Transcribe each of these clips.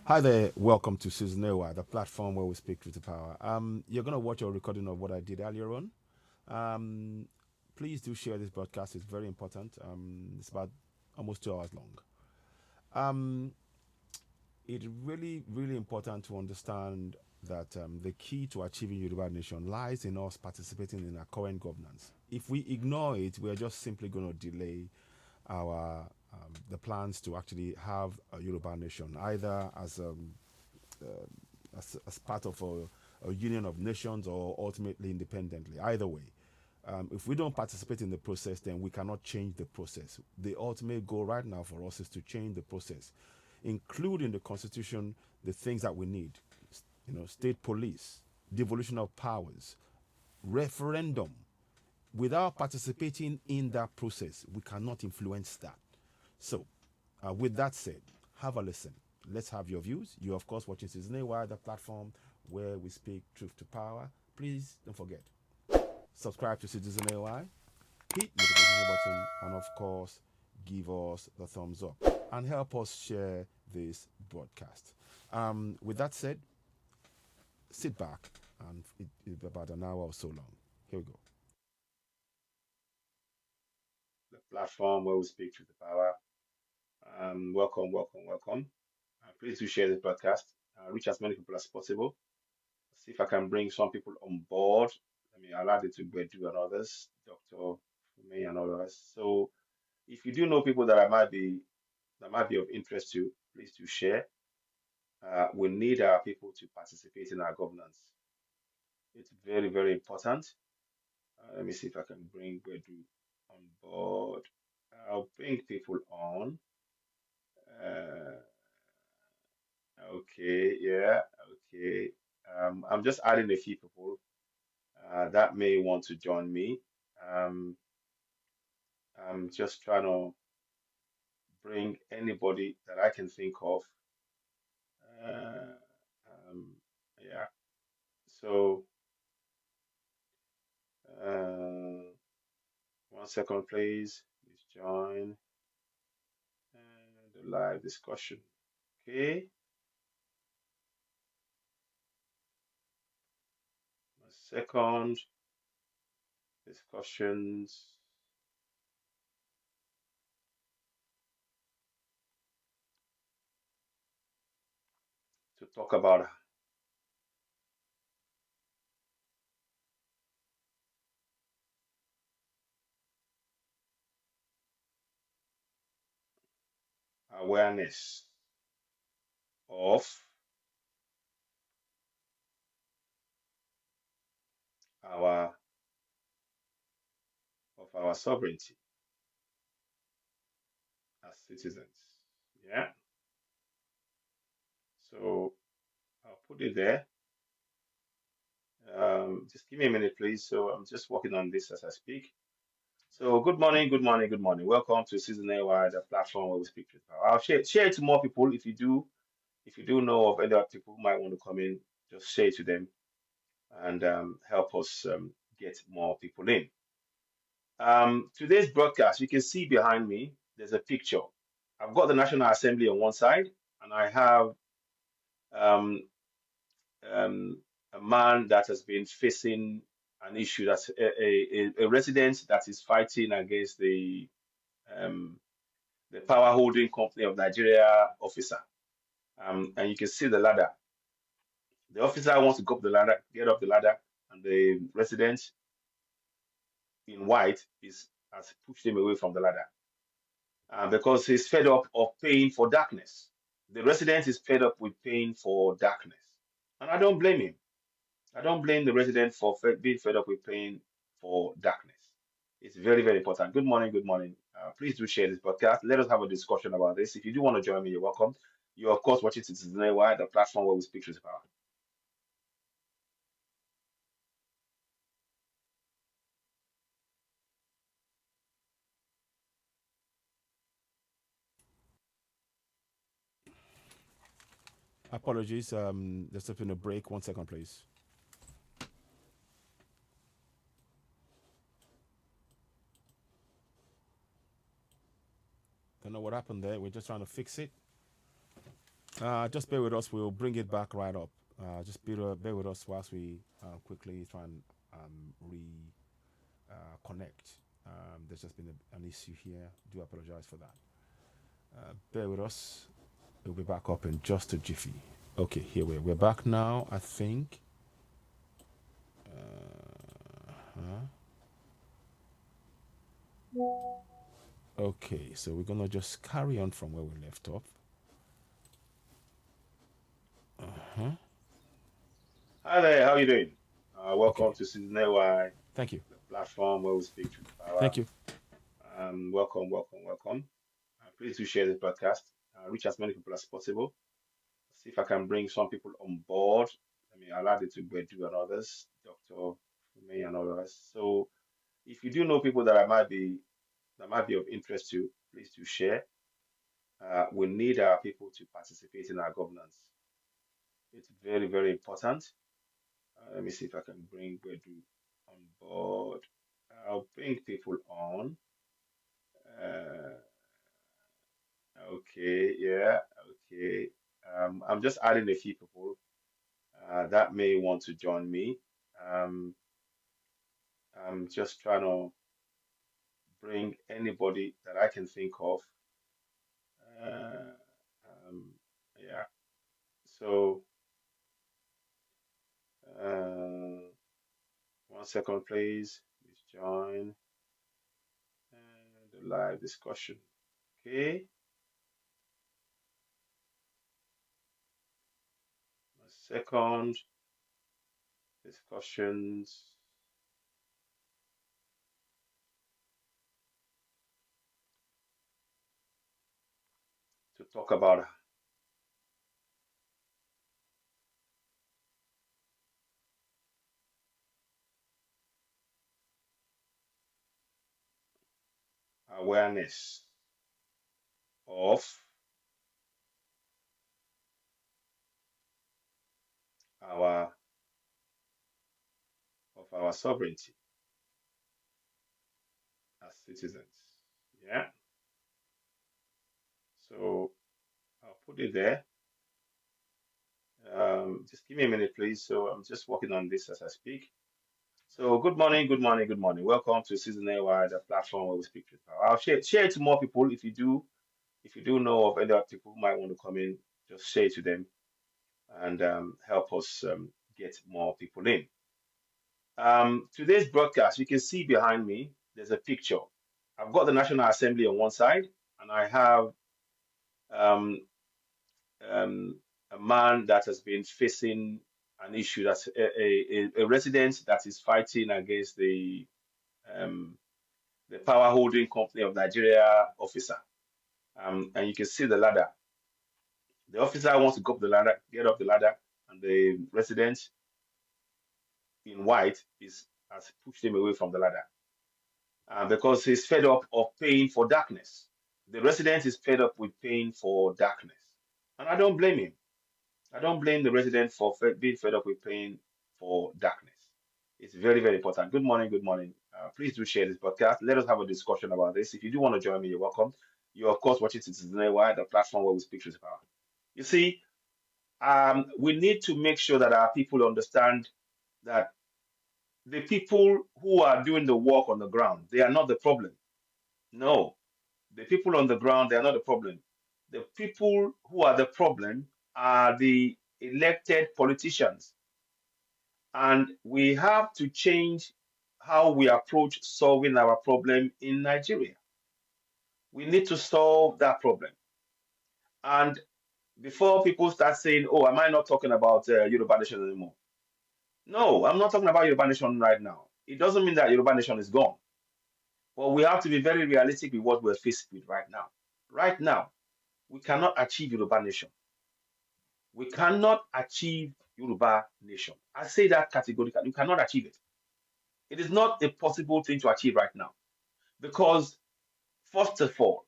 Hi there, welcome to Susan Ewa, the platform where we speak truth to power. You're gonna watch a recording of what I did earlier on. Um, Please do share this broadcast; it's very important. It's about almost 2 hours long. Um, it's really, really important to understand that the key to achieving Yoruba Nation lies in us participating in our current governance. If we ignore it, we're just simply going to delay our the plans to actually have a Yoruba Nation, either as part of a union of nations or ultimately independently. Either way, if we don't participate in the process, then we cannot change the process. The ultimate goal right now for us is to change the process, including the constitution, the things that we need, state police, devolution of powers, referendum. Without participating in that process, we cannot influence that. So, with that said, have a listen. Let's have your views. You're, of course, watching Season AY, the platform where we speak truth to power. Please don't forget, subscribe to Citizen AY, hit the notification button, and of course, give us the thumbs up and help us share this broadcast. With that said, sit back and it's about an hour or so long. Here we go. The platform where we speak truth to power. Welcome, welcome, welcome. Please do share this broadcast. Reach as many people as possible. See if I can bring some people on board. I mean, I'll add it to Bedu and others, Dr. Me and others. So if you do know people that might be of interest to, please do share. We need our people to participate in our governance. It's very, very important. Let me see if I can bring Bedu on board. I'll bring people on. Uh, okay, yeah, okay. I'm just adding a few people that may want to join me. Um, I'm just trying to bring anybody that I can think of. Uh, um, yeah. So, uh, 1 second, please. Please join the live discussion. Okay. A second. Discussions to talk about awareness of our our sovereignty as citizens. Yeah. So I'll put it there. Just give me a minute, please. So I'm just working on this as I speak. So good morning, good morning, good morning. Welcome to Season AY, the platform where we speak truth. I'll share it to more people. If you do know of any other people who might want to come in, just share it to them and help us get more people in. Today's broadcast, you can see behind me, there's a picture. I've got the National Assembly on one side, and I have um, um, a man that has been facing an issue that's a resident that is fighting against um, the power holding company of Nigeria officer. And you can see the ladder. The officer wants to go up the ladder, get up the ladder, and the resident in white is has pushed him away from the ladder because he's fed up of paying for darkness. The resident is fed up with paying for darkness, and I don't blame him. I don't blame the resident for being fed up with paying for darkness. It's very, very important. Good morning, good morning. Please do share this podcast. Let us have a discussion about this. If you do want to join me, you're welcome. You're, of course, watching Citizen AY, the platform where we speak truth to power. Apologies. There's been a break. 1 second, please. Don't know what happened there. We're just trying to fix it. Just bear with us. We'll bring it back right up. Just bear with us whilst we quickly try and connect. There's just been an issue here. Do apologize for that. Bear with us. We'll be back up in just a jiffy. Okay, here we're back now. I think. Okay, so we're gonna just carry on from where we left off. Hi there, how you doing? Welcome Okay, to Season AY, thank you, the platform where we speak truth to power. thank you. Welcome, welcome, welcome. Please do share this broadcast. Reach as many people as possible. See if I can bring some people on board. I mean, I'll add it to Bedu and others, Dr. Me and others. So if you do know people that might be of interest to, please do share. We need our people to participate in our governance. It's very, very important. Let me see if I can bring Bedu on board. I'll bring people on. Uh, okay, yeah, okay. I'm just adding a few people that may want to join me. Um, I'm just trying to bring anybody that I can think of. Uh, yeah. So, uh, 1 second, please. Please join the live discussion. Okay. A second. Discussions to talk about awareness of our sovereignty as citizens. Yeah. So I'll put it there. Just give me a minute, please. So I'm just working on this as I speak. So good morning, good morning, good morning. Welcome to Season AY, the platform where we speak truth. I'll share it to more people. If you do know of any other people who might want to come in, just share it to them and help us get more people in. Today's broadcast, you can see behind me, there's a picture. I've got the National Assembly on one side, and I have um, um, a man that has been facing an issue that's a resident that is fighting against um, the power holding company of Nigeria officer. And you can see the ladder. The officer wants to go up the ladder, get up the ladder, and the resident in white has pushed him away from the ladder because he's fed up of paying for darkness. The resident is fed up with paying for darkness. And I don't blame him. I don't blame the resident for being fed up with paying for darkness. It's very, very important. Good morning. Good morning. Please do share this podcast. Let us have a discussion about this. If you do want to join me, you're welcome. You're, of course, watching Citizen AY, the platform where we speak truth power. You see, we need to make sure that our people understand that the people who are doing the work on the ground, they are not the problem. No, the people on the ground, they are not the problem. The people who are the problem are the elected politicians. And we have to change how we approach solving our problem in Nigeria. We need to solve that problem. And before people start saying, oh, am I not talking about Yoruba Nation anymore? No, I'm not talking about Yoruba Nation right now. It doesn't mean that Yoruba Nation is gone. But we have to be very realistic with what we're faced with right now. Right now, we cannot achieve Yoruba Nation. We cannot achieve Yoruba Nation. I say that categorically. You cannot achieve it. It is not a possible thing to achieve right now because, first of all,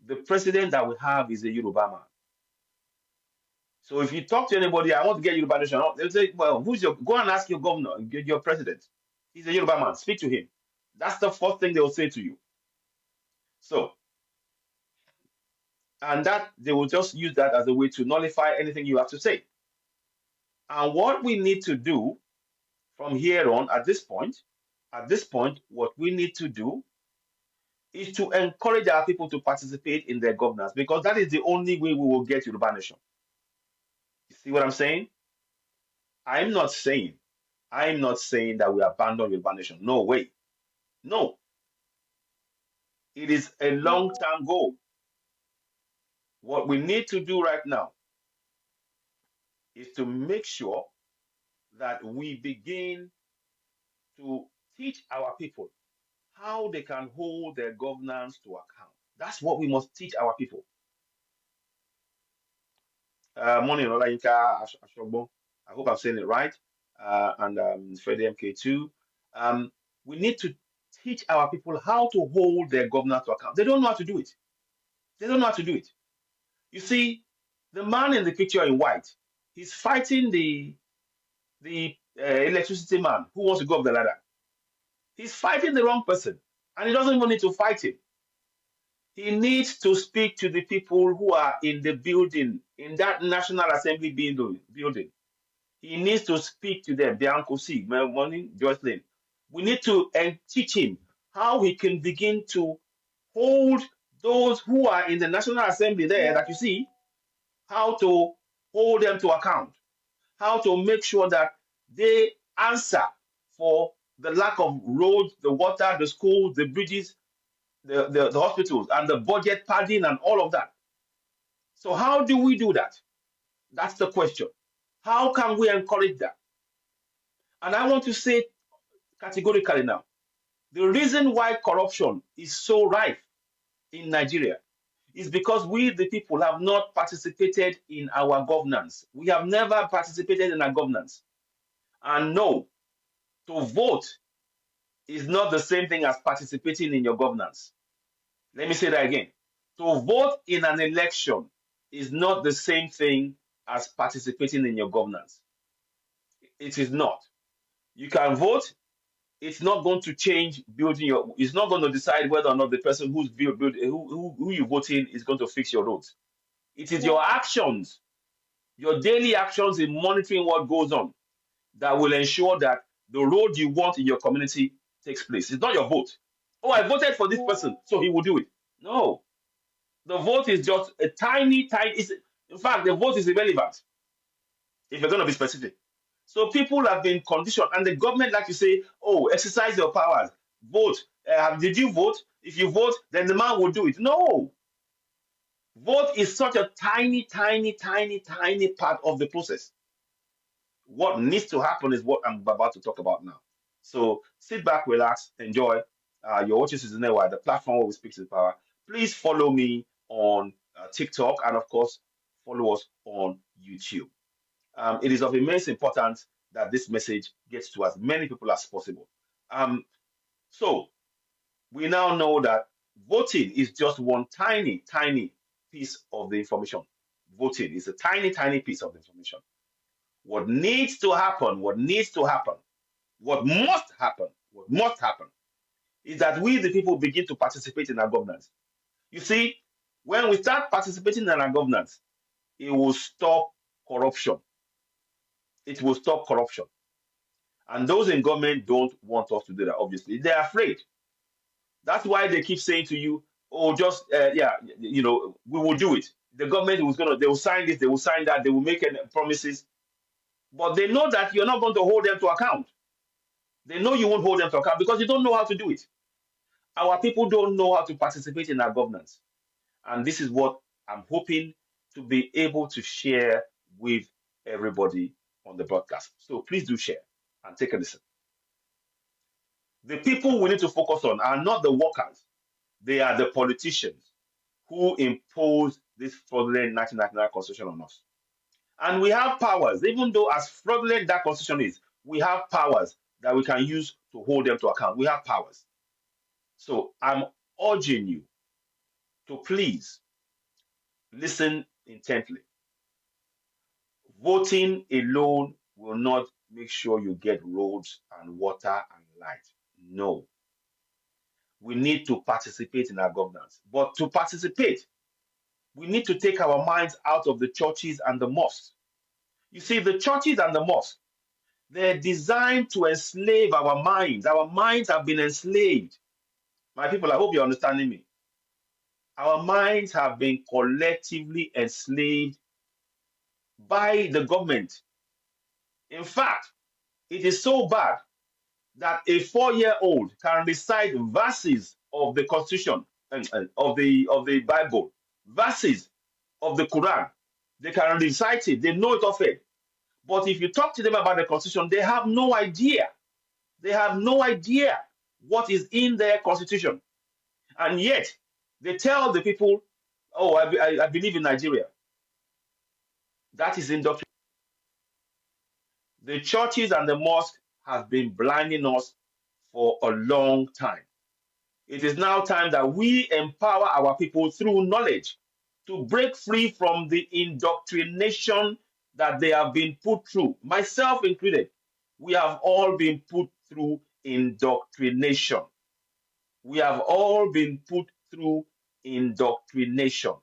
the president that we have is a Yoruba man. So if you talk to anybody, I want to get Yoruba Nation, they'll say, well, go and ask your governor, your president. He's a Yoruba man. Speak to him. That's the first thing they will say to you. So And that they will just use that as a way to nullify anything you have to say. And what we need to do from here on, at this point, what we need to do is to encourage our people to participate in their governance, because that is the only way we will get Yoruba Nation. You see what I'm saying? I'm not saying, I'm not saying that we abandon Yoruba Nation. No way. No, it is a long-term goal. What we need to do right now is to make sure that we begin to teach our people how they can hold their governance to account. That's what we must teach our people. Morning, Olayinka Ashogbo. I hope I'm saying it right. And Freddie MK2. Um, we need to teach our people how to hold their governance to account. They don't know how to do it. They don't know how to do it. You see, the man in the picture in white, he's fighting the electricity man who wants to go up the ladder. He's fighting the wrong person, and he doesn't even need to fight him. He needs to speak to the people who are in the building, in that National Assembly building. He needs to speak to them. Bianco C, morning, Jocelyn. We need to teach him how he can begin to hold those who are in the National Assembly there that you see, how to hold them to account, how to make sure that they answer for the lack of roads, the water, the schools, the bridges, the hospitals, and the budget padding and all of that. So, how do we do that? That's the question. How can we encourage that? And I want to say categorically now, the reason why corruption is so rife in Nigeria is because we, the people, have not participated in our governance. We have never participated in our governance. And no, to vote is not the same thing as participating in your governance. Let me say that again. To vote in an election is not the same thing as participating in your governance. It is not. You can vote. It's not going to change building your. It's not going to decide whether or not the person who's who you vote in is going to fix your roads. It is your actions, your daily actions in monitoring what goes on, that will ensure that the road you want in your community takes place. It's not your vote. Oh, I voted for this person, so he will do it. No, the vote is just a tiny. In fact, the vote is irrelevant if you're going to be specific. So people have been conditioned, and the government like to say, "Oh, exercise your powers, vote. Did you vote? If you vote, then the man will do it." No, vote is such a tiny part of the process. What needs to happen is what I'm about to talk about now. So sit back, relax, enjoy. You're watching Season Network, the platform where we speak to the power. Please follow me on TikTok, and of course, follow us on YouTube. It is of immense importance that this message gets to as many people as possible. So we now know that voting is just one tiny piece of the information. Voting is a tiny piece of the information. What needs to happen, what must happen is that we, the people, begin to participate in our governance. You see, when we start participating in our governance, it will stop corruption. It will stop corruption. And those in government don't want us to do that, obviously. They're afraid. That's why they keep saying to you, oh, just, yeah, we will do it. The government was they will sign this, they will sign that, they will make promises. But they know that you're not going to hold them to account. They know you won't hold them to account because you don't know how to do it. Our people don't know how to participate in our governance. And this is what I'm hoping to be able to share with everybody on the broadcast. So please do share and take a listen. The people we need to focus on are not the workers, they are the politicians who impose this fraudulent 1999 constitution on us. And we have powers, even though as fraudulent that constitution is, we have powers that we can use to hold them to account. We have powers. So I'm urging you to please listen intently. Voting alone will not make sure you get roads and water and light. No. We need to participate in our governance. But to participate, We need to take our minds out of the churches and the mosques. You see, the churches and the mosques, they're designed to enslave our minds. Our minds have been enslaved. My people, I hope you're understanding me. Our minds have been collectively enslaved by the government. In fact, it is so bad that a 4-year-old can recite verses of the Constitution and of the Bible, verses of the Quran. They can recite it. They know it off it. But if you talk to them about the Constitution, they have no idea. They have no idea what is in their Constitution. And yet, they tell the people, oh, I believe in Nigeria. That is indoctrination. The churches and the mosques have been blinding us for a long time. It is now time that we empower our people through knowledge to break free from the indoctrination that they have been put through, myself included. We have all been put through indoctrination. We have all been put through indoctrination,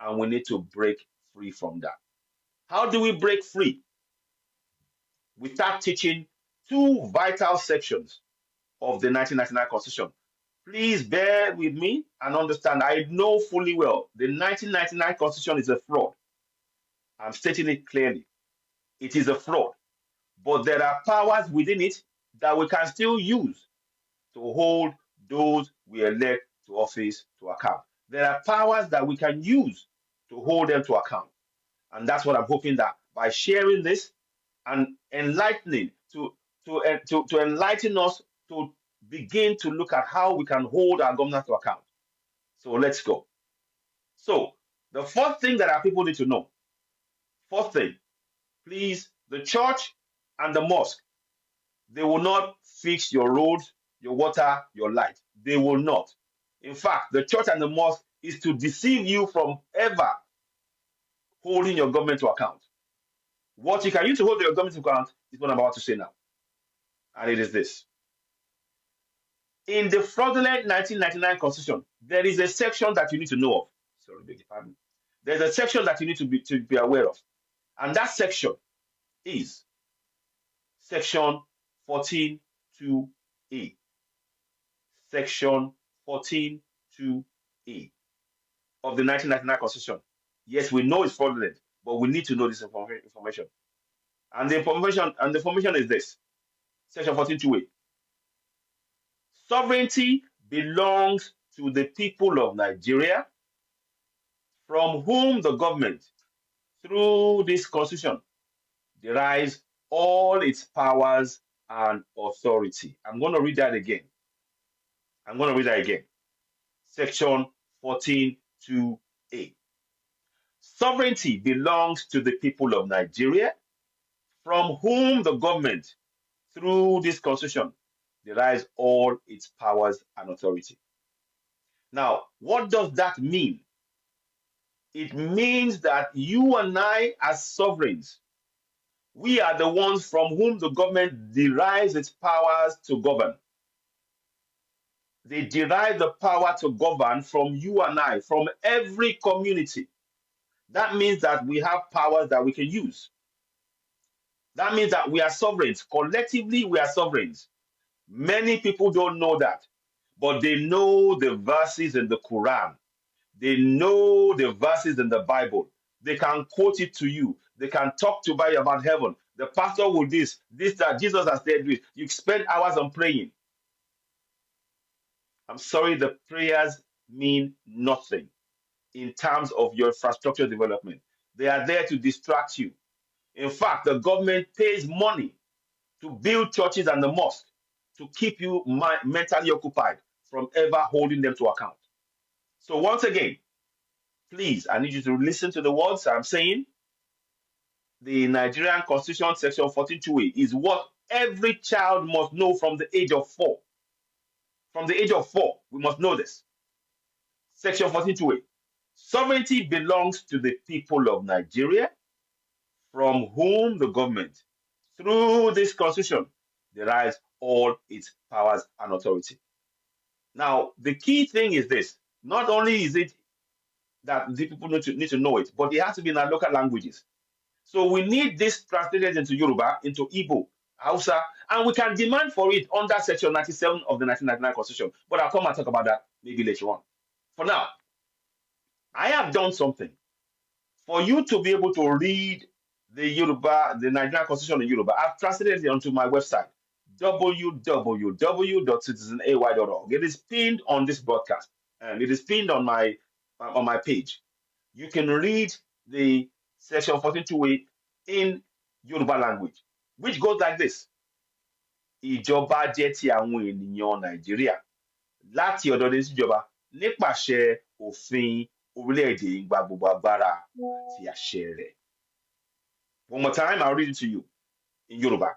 and we need to break free from that. How do we break free? We start teaching two vital sections of the 1999 Constitution. Please bear with me and understand. I know fully well the 1999 Constitution is a fraud. I'm stating it clearly. It is a fraud. But there are powers within it that we can still use to hold those we elect to office to account. There are powers that we can use to hold them to account. And that's what I'm hoping that by sharing this and enlightening to enlighten us to begin to look at how we can hold our government to account. So let's go. So the first thing that our people need to know, first thing, please, the church and the mosque, they will not fix your roads, your water, your light. They will not. In fact, the church and the mosque is to deceive you from ever holding your government to account. What you can use to hold your government to account is what I'm about to say now. And it is this. In the fraudulent 1999 Constitution, there is a section that you need to know of. Sorry, beg your pardon. There's a section that you need to be aware of. And that section is Section 14.2a. Section 14.2a of the 1999 Constitution. Yes, we know it's fraudulent, but we need to know this information. And the information is this. Section 14.2a. Sovereignty belongs to the people of Nigeria, from whom the government, through this constitution, derives all its powers and authority. I'm going to read that again. Section 14.2a. Sovereignty belongs to the people of Nigeria, from whom the government, through this constitution, derives all its powers and authority. Now, what does that mean? It means that you and I, as sovereigns, we are the ones from whom the government derives its powers to govern. They derive the power to govern from you and I, from every community. That means that we have powers that we can use. That means that we are sovereigns. Collectively, we are sovereigns. Many people don't know that, but they know the verses in the Quran. They know the verses in the Bible. They can quote it to you. They can talk to you about heaven. The pastor will this, that Jesus has said this. You spend hours on praying. I'm sorry, the prayers mean nothing in terms of your infrastructure development. They are there to distract you. In fact, the government pays money to build churches and the mosque to keep you mentally occupied from ever holding them to account. So once again, please, I need you to listen to the words I'm saying. The Nigerian Constitution, Section 14.2a, is what every child must know from the age of 4. From the age of 4, we must know this. Section 14.2a. Sovereignty belongs to the people of Nigeria, from whom the government, through this constitution, derives all its powers and authority. Now, the key thing is this. Not only is it that the people need to know it, but it has to be in our local languages. So we need this translated into Yoruba, into Igbo, Hausa, and we can demand for it under Section 97 of the 1999 Constitution. But I'll come and talk about that maybe later on. For now, I have done something for you to be able to read the Yoruba, the Nigerian Constitution in Yoruba. I've translated it onto my website, www.citizenay.org. It is pinned on this broadcast, and it is pinned on my page. You can read the section 1428 in Yoruba language, which goes like this. Ìjọba jẹ́ ti àwọn ènìyàn Nàìjíríà láti ọ̀dọ̀ ní síjọba nípasẹ̀ òfin orílẹ̀-èdè ń gba gbogbo agbára àti àṣẹ rẹ̀. One more time, I'll read it to you in Yoruba.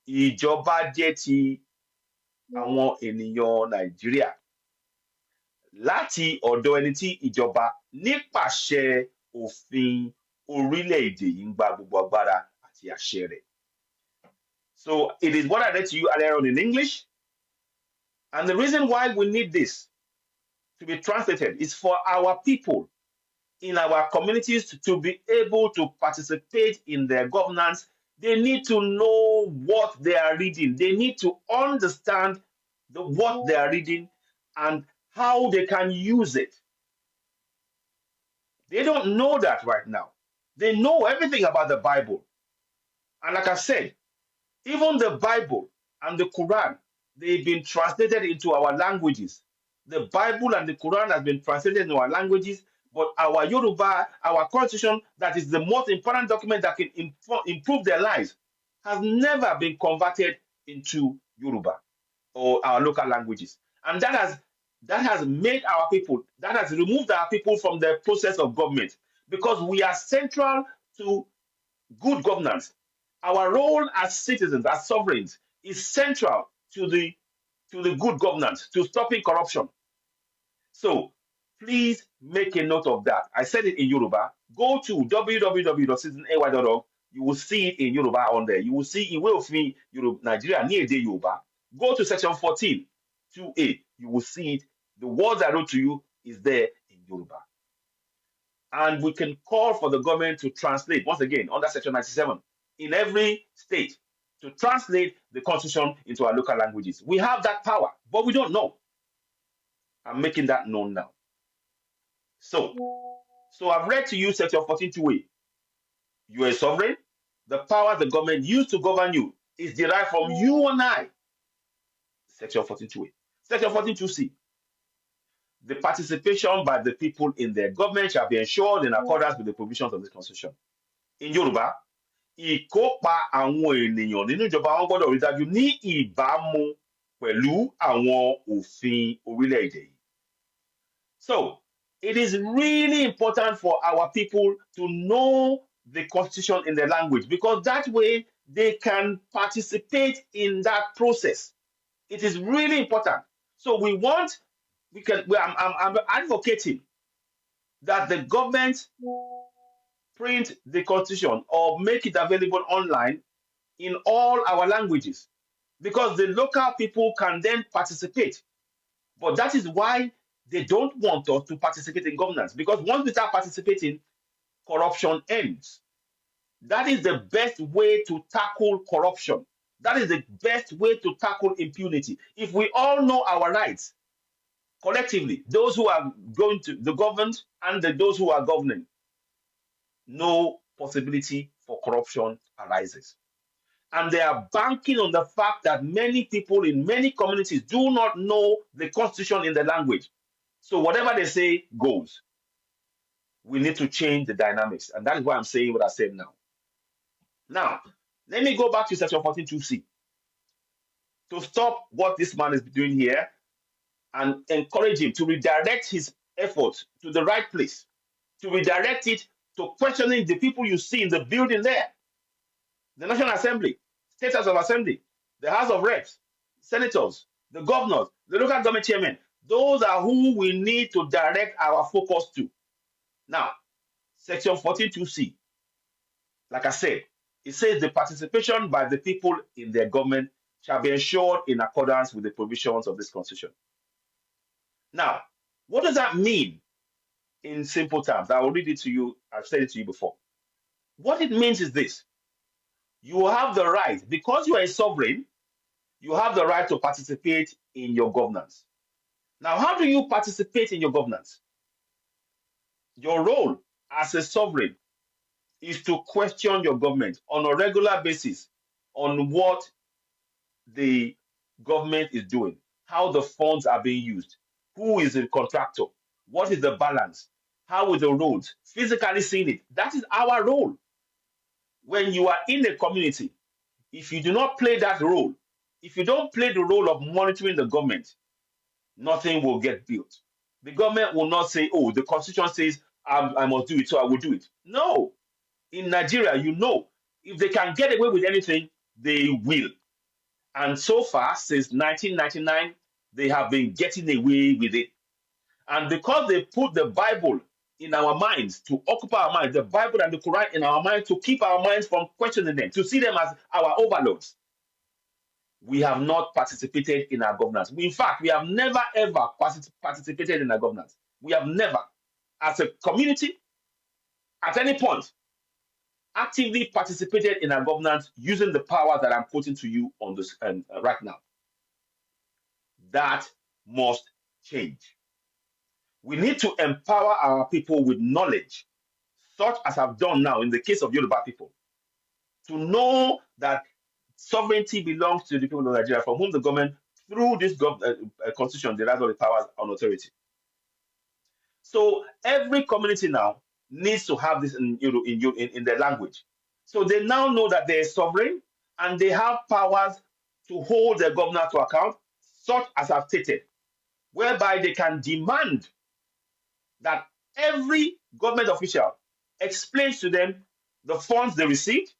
Ìjọba jẹ́ ti àwọn ènìyàn Nàìjíríà láti ọ̀dọ̀ ẹni tí ìjọba nípasẹ̀ òfin orílẹ̀-èdè yìí ń gba gbogbo agbára àti àṣẹ rẹ̀. So it is what I read to you earlier on in English. And the reason why we need this to be translated is for our people in our communities to be able to participate in their governance. They need to know what they are reading. They need to understand what they are reading and how they can use it. They don't know that right now. They know everything about the Bible. And like I said, even the Bible and the Quran, they've been translated into our languages. The Bible and the Quran has been translated into our languages, but our Yoruba, our constitution, that is the most important document that can improve their lives, has never been converted into Yoruba or our local languages. And that has made our people, that has removed our people from the process of government, because we are central to good governance. Our role as citizens, as sovereigns, is central to the good governance, to stopping corruption. So please make a note of that. I said it in Yoruba. Go to www.citizenay.org. You will see it in Yoruba on there. You will see Iwe Ofin Nigeria near the Yoruba. Go to section 14, 2A. You will see it. The words I wrote to you is there in Yoruba. And we can call for the government to translate, once again, under section 97, in every state, to translate the constitution into our local languages. We have that power, but we don't know. I'm making that known now. So I've read to you section 14.2a. You are a sovereign. The power the government used to govern you is derived from you and I. Section 14.2a. Section 14.2c. The participation by the people in their government shall be ensured in accordance with the provisions of this constitution. In Yoruba, ìkópa àwọn ènìyàn nínú ìjọba wọn gbọ́dọ̀ rí dájú ní ìbámu pẹ̀lú àwọn òfin orílẹ̀-èdè yìí. So it is really important for our people to know the constitution in their language, because that way they can participate in that process. It is really important. So I'm advocating that the government print the constitution or make it available online in all our languages, because the local people can then participate. But that is why they don't want us to participate in governance, because once we start participating, corruption ends. That is the best way to tackle corruption. That is the best way to tackle impunity. If we all know our rights collectively, those who are going to the government and those who are governing, no possibility for corruption arises. And they are banking on the fact that many people in many communities do not know the constitution in the language. So whatever they say goes. We need to change the dynamics. And that is why I'm saying what I said now. Now, let me go back to section 14.2c to stop what this man is doing here and encourage him to redirect his efforts to the right place, to redirect it to questioning the people you see in the building there. The National Assembly, State House of Assembly, the House of Reps, senators, the governors, the local government chairmen. Those are who we need to direct our focus to. Now, section 14.2c, like I said, it says the participation by the people in their government shall be ensured in accordance with the provisions of this constitution. Now, what does that mean? in simple terms. I will read it to you. I've said it to you before. What it means is this: you have the right, because you are a sovereign, you have the right to participate in your governance. Now, how do you participate in your governance? Your role as a sovereign is to question your government on a regular basis on what the government is doing, how the funds are being used, who is the contractor, what is the balance, how is the roads, physically seeing it. That is our role. When you are in a community, if you do not play that role, if you don't play the role of monitoring the government, nothing will get built. The government will not say, oh, the constitution says I must do it, so I will do it. No. In Nigeria, you know, if they can get away with anything, they will. And so far, since 1999, they have been getting away with it. And because they put the Bible in our minds, to occupy our minds, the Bible and the Quran in our minds, to keep our minds from questioning them, to see them as our overlords, we have not participated in our governance. In fact, we have never ever participated in our governance. We have never, as a community, at any point, actively participated in our governance using the power that I'm putting to you on this right now. That must change. We need to empower our people with knowledge, such as I've done now in the case of Yoruba people, to know that sovereignty belongs to the people of Nigeria, from whom the government, through this constitution, derives all the powers and authority. So every community now needs to have this in their language. So they now know that they're sovereign and they have powers to hold their governor to account, such as I've stated, whereby they can demand that every government official explains to them the funds they received,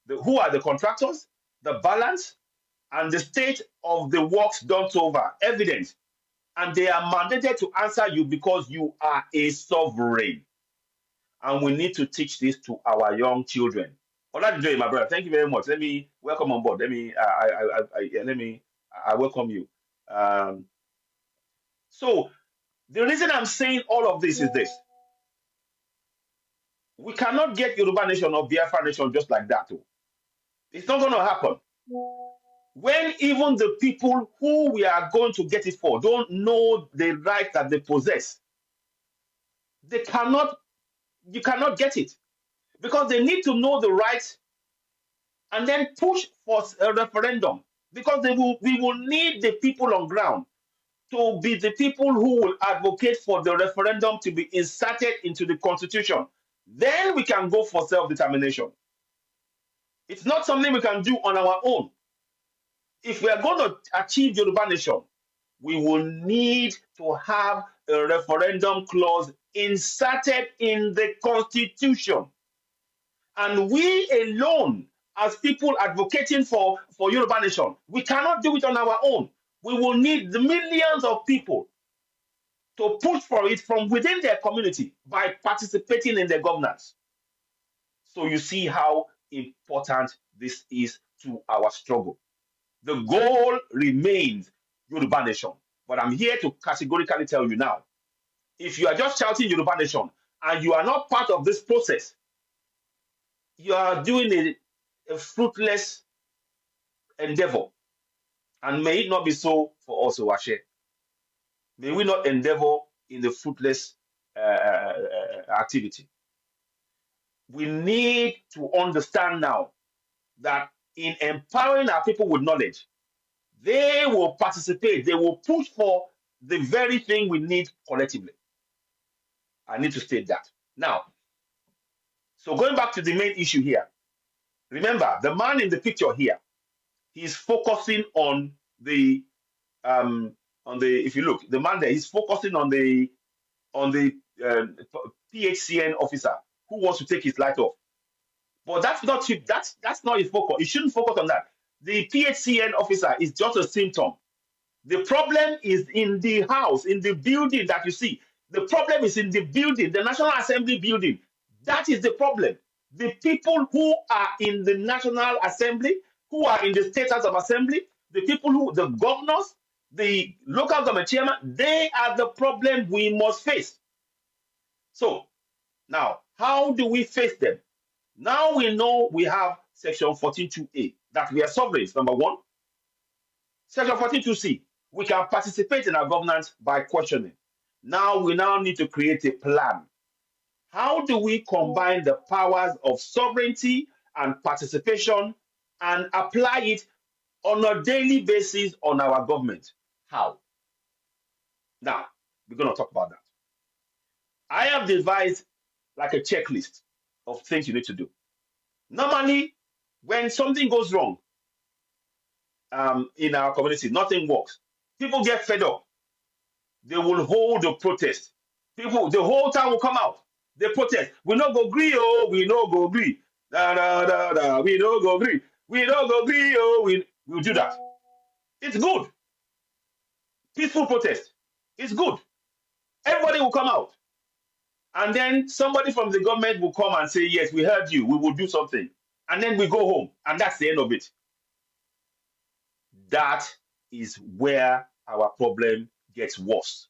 who are the contractors, the balance, and the state of the works done so far, evidence. And they are mandated to answer you because you are a sovereign. And we need to teach this to our young children. Oladijoy, my brother, thank you very much. Let me welcome on board. I welcome you. Um, so the reason I'm saying all of this is this: we cannot get Yoruba Nation or Biafra Nation just like that. Too. It's not going to happen. When even the people who we are going to get it for don't know the right that they possess, they cannot. You cannot get it because they need to know the rights and then push for a referendum, because we will need the people on ground to be the people who will advocate for the referendum to be inserted into the constitution. Then we can go for self-determination. It's not something we can do on our own. If we are going to achieve Yoruba Nation, we will need to have a referendum clause inserted in the constitution. And we alone, as people advocating for Yoruba Nation, we cannot do it on our own. We will need the millions of people to push for it from within their community by participating in their governance. So you see how important this is to our struggle. The goal remains Yoruba Nation. But I'm here to categorically tell you now, if you are just shouting Yoruba Nation and you are not part of this process, you are doing a fruitless endeavor. And may it not be so for us, Owashe. May we not endeavor in the fruitless activity. We need to understand now that in empowering our people with knowledge, they will participate, they will push for the very thing we need collectively. I need to state that. Now, so going back to the main issue here, remember the man in the picture here, he's focusing on the if you look, the man there, he's focusing on the PHCN officer who wants to take his light off. But that's not his focus. He shouldn't focus on that. The PHCN officer is just a symptom. The problem is in the house, in the building that you see. The problem is in the building, the National Assembly building. That is the problem. The people who are in the National Assembly, who are in the State House of Assembly, the people the governors, the local government chairman, they are the problem we must face. So now, how do we face them? Now we know we have section 14.2a, that we are sovereigns, number one. Section 14.2c, we can participate in our governance by questioning. Now we now need to create a plan. How do we combine the powers of sovereignty and participation and apply it on a daily basis on our government? How? Now, we're going to talk about that. I have devised like a checklist of things you need to do. Normally, when something goes wrong in our community, nothing works. People get fed up. They will hold a protest. People, the whole town will come out. They protest. We no go agree, oh, we no go agree. Da, da, da, da. We no go agree. We no go agree, oh, we'll do that. It's good. Peaceful protest. It's good. Everybody will come out. And then somebody from the government will come and say, yes, we heard you. We will do something. And then we go home. And that's the end of it. That is where our problem gets worse.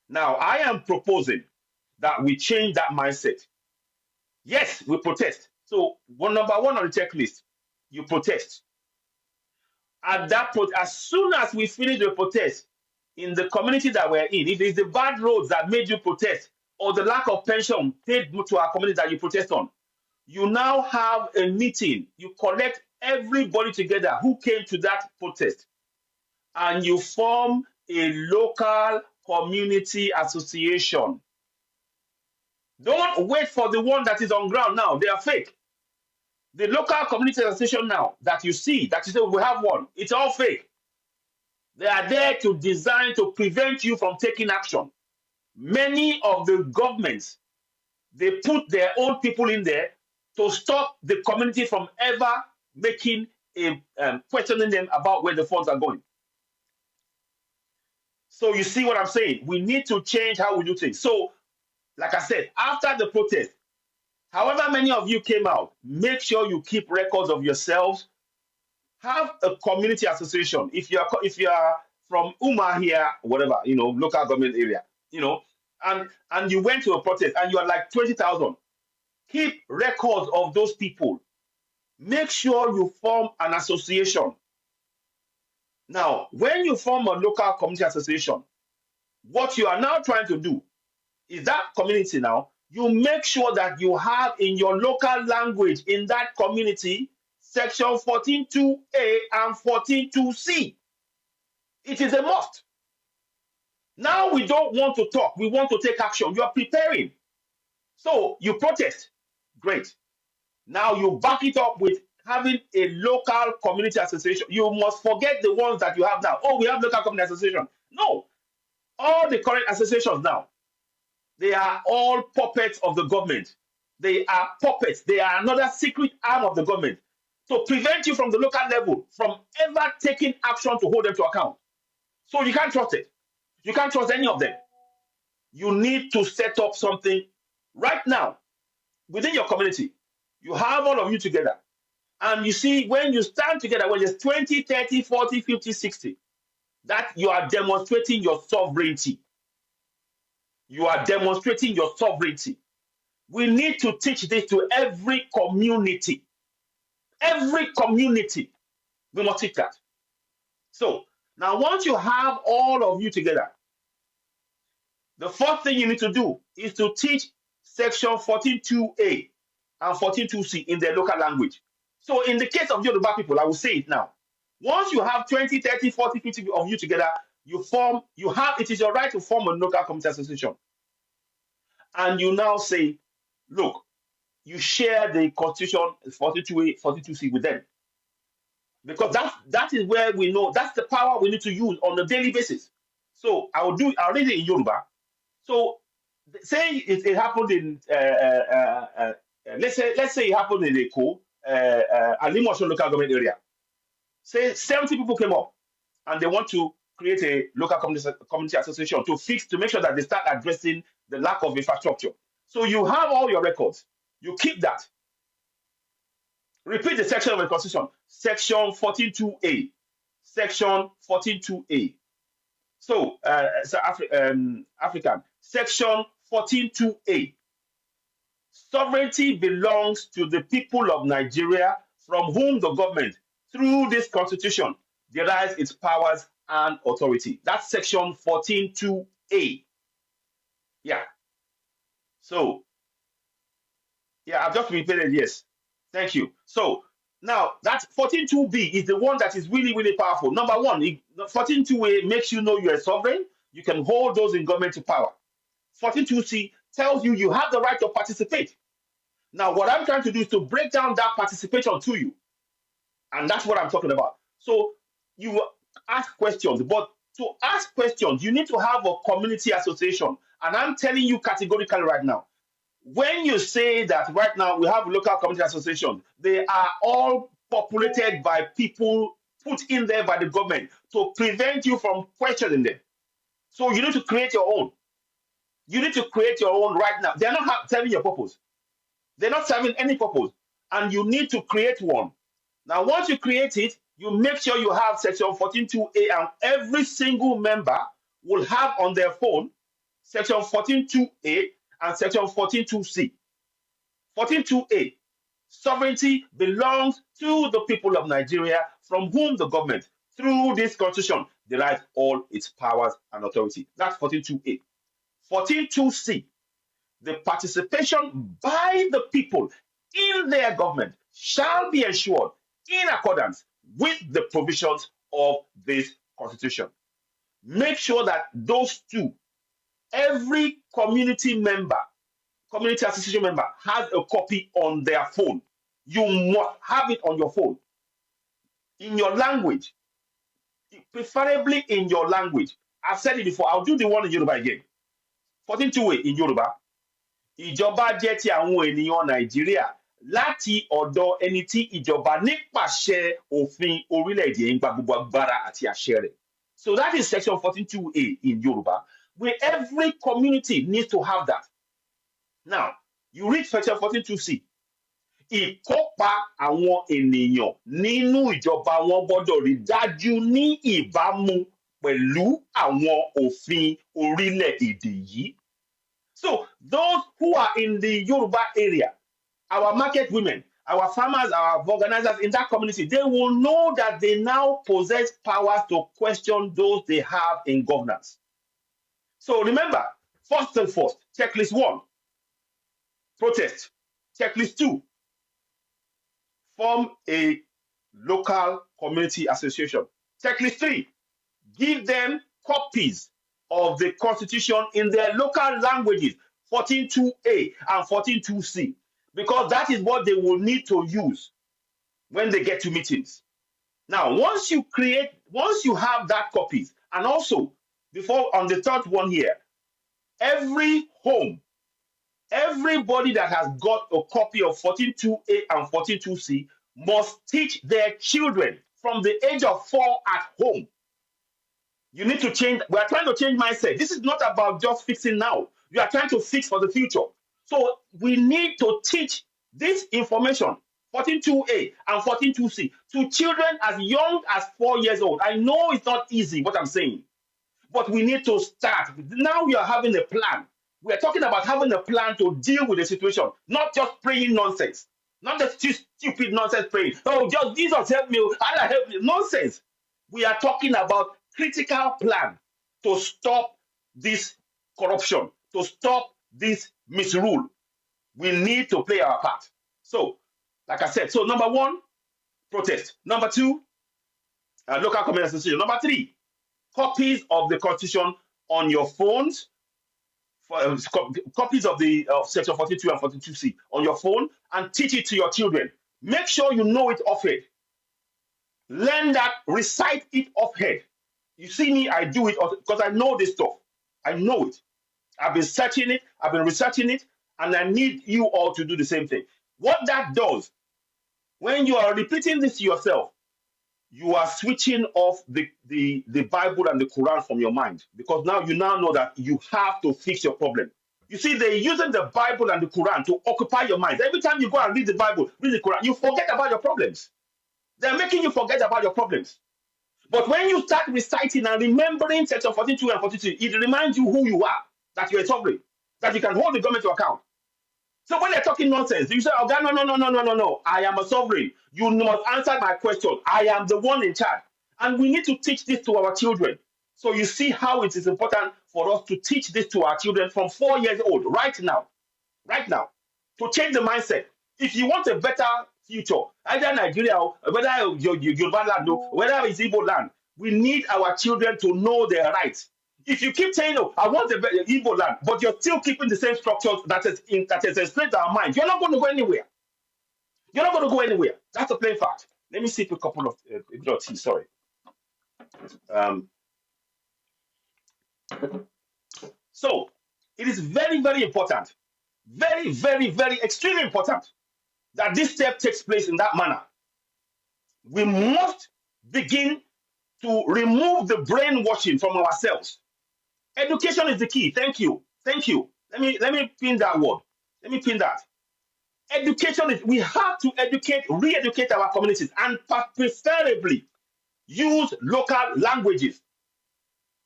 Now, I am proposing that we change that mindset. Yes, we protest. So, number one on the checklist, you protest. As soon as we finish the protest in the community that we're in, if it's the bad roads that made you protest or the lack of pension paid to our community that you protest on, you now have a meeting. You collect everybody together who came to that protest and you form a local community association. Don't wait for the one that is on ground now. They are fake. The local community association now that you see, that you say we have one, it's all fake. They are there to design to prevent you from taking action. Many of the governments, they put their own people in there to stop the community from ever making a questioning them about where the funds are going. So you see what I'm saying? We need to change how we do things. So, like I said, after the protest, however many of you came out, make sure you keep records of yourselves. Have a community association. If you are from Uma here, whatever, local government area, and you went to a protest and you are like 20,000, keep records of those people. Make sure you form an association. Now, when you form a local community association, what you are now trying to do is that community now, you make sure that you have in your local language in that community section 14.2a and 14.2c. It is a must. Now we don't want to talk. We want to take action. You are preparing. So you protest. Great. Now you back it up with having a local community association. You must forget the ones that you have now. Oh, we have local community association. No. All the current associations now, they are all puppets of the government. They are puppets. They are another secret arm of the government to prevent you from the local level from ever taking action to hold them to account. So you can't trust it. You can't trust any of them. You need to set up something right now within your community. You have all of you together. And you see, when you stand together, when there's 20, 30, 40, 50, 60, that you are demonstrating your sovereignty. You are demonstrating your sovereignty. We need to teach this to every community. Every community. We must teach that. So, now once you have all of you together, the first thing you need to do is to teach section 14.2a and 14.2c in their local language. So in the case of Yoruba people, I will say it now. Once you have 20, 30, 40, 50 of you together, it is your right to form a local community association. And you now say, look, you share the constitution 42A, 42C with them. Because that is where we know that's the power we need to use on a daily basis. So I'll read it in Yoruba. So say it happened in let's say it happened in Eko, Alimosho local government area. Say 70 people came up and they want to create a local community association to make sure that they start addressing the lack of infrastructure. So you have all your records. You keep that. Repeat the section of the Constitution. Section 14.2a. Section 14.2a. So, African. Section 14.2a. Sovereignty belongs to the people of Nigeria, from whom the government, through this constitution, derives its powers and authority. That's section 14.2a. Yeah. So, yeah, I've just repeated, yes. Thank you. So, now that 14.2b is the one that is really, really powerful. Number one, 14.2a makes you know you're a sovereign. You can hold those in government to power. 14.2c tells you you have the right to participate. Now, what I'm trying to do is to break down that participation to you. And that's what I'm talking about. So you ask questions, but to ask questions, you need to have a community association. And I'm telling you categorically right now, when you say that right now we have local community associations, they are all populated by people put in there by the government to prevent you from questioning them. So you need to create your own. You need to create your own right now. They're not serving your purpose. They're not serving any purpose. And you need to create one. Now, once you create it, you make sure you have section 14.2a, and every single member will have on their phone section 14.2a and section 14.2c. 14.2a, sovereignty belongs to the people of Nigeria, from whom the government, through this constitution, derives all its powers and authority. That's 14.2a. 14.2c, the participation by the people in their government shall be ensured in accordance with the provisions of this constitution. Make sure that those two, every community member, community association member, has a copy on their phone. You must have it on your phone, in your language, preferably in your language. I've said it before. I'll do the one in Yoruba again. 14.2a in Yoruba. Ìjọba jẹ́ ti àwọn ènìyàn Nàìjíríà láti ọ̀dọ̀ ẹni tí ìjọba nípasẹ̀ òfin orílẹ̀-èdè ń gba gbogbo agbára àti àṣẹ rẹ̀. So that is section 14.2a in Yoruba, where every community needs to have that. Now, you read section 14.2c. Ìkópa àwọn ènìyàn nínú ìjọba wọn gbọ́dọ̀ rí dájú ní ìbámu pẹ̀lú àwọn òfin orílẹ̀-èdè yìí. So those who are in the Yoruba area, our market women, our farmers, our organizers in that community, they will know that they now possess powers to question those they have in governance. So remember, first and foremost, checklist 1, protest. Checklist 2, form a local community association. Checklist 3, give them copies of the constitution in their local languages, 14.2a and 14.2c, because that is what they will need to use when they get to meetings. Now, once you have that copies, and also before on the third one here, every home, everybody that has got a copy of 14.2a and 14.2c must teach their children from the age of 4 at home. You need to change. We are trying to change mindset. This is not about just fixing now. You are trying to fix for the future. So we need to teach this information, 14.2a and 14.2c, to children as young as 4 years old. I know it's not easy what I'm saying, but we need to start. Now we are having a plan. We are talking about having a plan to deal with the situation, not just praying nonsense, not just stupid nonsense praying. Oh, just Jesus help me, Allah help me. Nonsense. We are talking about critical plan to stop this corruption, to stop this misrule. We need to play our part. So, like I said, so number 1, protest. Number 2, local community association. Number 3, copies of the constitution on your phones, copies of the section 42 and 42c on your phone, and teach it to your children. Make sure you know it off head. Learn that, recite it off head. You see me, I do it because I know this stuff. I know it. I've been searching it, I've been researching it, and I need you all to do the same thing. What that does, when you are repeating this to yourself, you are switching off the Bible and the Quran from your mind, because now you know that you have to fix your problem. You see, they're using the Bible and the Quran to occupy your mind. Every time you go and read the Bible, read the Quran, you forget about your problems. They're making you forget about your problems. But when you start reciting and remembering section 42 and 42, it reminds you who you are, that you're a sovereign. that you can hold the government to account. So when they're talking nonsense, you say, "Oh God, no, no, no, no, no, no, no. I am a sovereign. You must answer my question. I am the one in charge." And we need to teach this to our children. So you see how it is important for us to teach this to our children from 4 years old, right now, to change the mindset. If you want a better future, either Nigeria or whether Yoruba land, or whether it's Igbo land, we need our children to know their rights. If you keep saying, "Oh, I want a better Igbo land," but you're still keeping the same structures that is enslaved our mind, you're not going to go anywhere. You're not going to go anywhere. That's a plain fact. Let me sip a couple of a bit of tea. Sorry. Um, so it is very, very important, very, very, very extremely important that this step takes place in that manner. We must begin to remove the brainwashing from ourselves. Education is the key. Thank you. Thank you. Let me pin that word. Let me pin that. Education is, we have to educate, re-educate our communities, and preferably use local languages.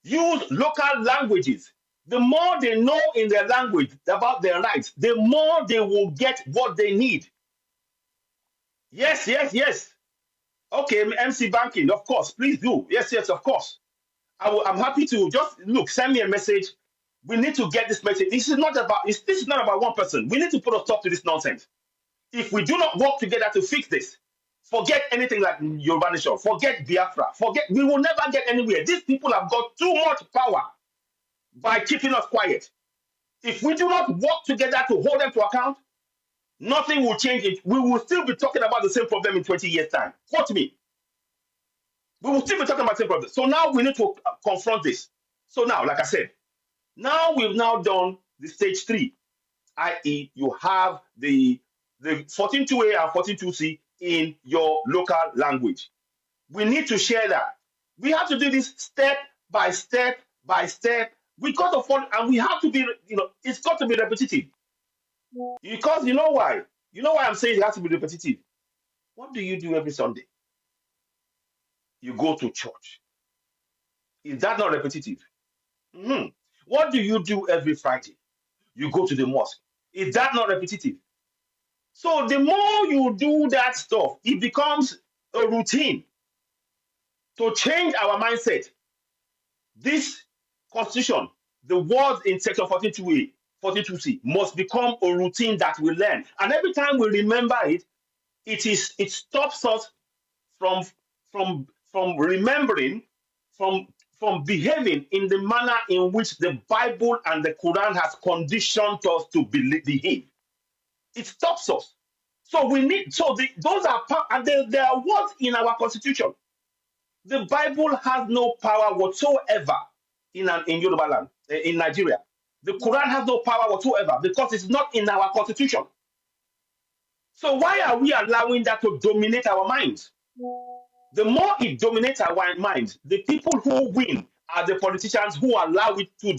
Use local languages. The more they know in their language about their rights, the more they will get what they need. Yes, yes, yes. Okay, MC Banking, of course, please do. Yes, yes, of course. I'm happy to just look, send me a message. We need to get this message. This is not about one person. We need to put a stop to this nonsense. If we do not work together to fix this, forget anything like Yoruba Nation, forget Biafra, we will never get anywhere. These people have got too much power by keeping us quiet. If we do not work together to hold them to account, nothing will change it. We will still be talking about the same problem in 20 years' time. Quote me. We will still be talking about the same problem. So now we need to confront this. So now, like I said, now we've now done the stage three, i.e., you have the 14.2a and 14.2c in your local language. We need to share that. We have to do this step by step by step. We got to follow, and we have to be, it's got to be repetitive. Because you know why? You know why I'm saying it has to be repetitive? What do you do every Sunday? You go to church. Is that not repetitive? Mhm. What do you do every Friday? You go to the mosque. Is that not repetitive? So the more you do that stuff, it becomes a routine. To change our mindset, this constitution, the words in section 42A, 42C, must become a routine that we learn. And every time we remember it, it stops us from remembering, from behaving in the manner in which the Bible and the Quran has conditioned us to behave. It stops us. So we need, those are, and they are words in our constitution. The Bible has no power whatsoever in Yoruba land, in Nigeria. The Quran has no power whatsoever because it's not in our constitution. So why are we allowing that to dominate our minds? The more it dominates our minds, the people who win are the politicians who allow it to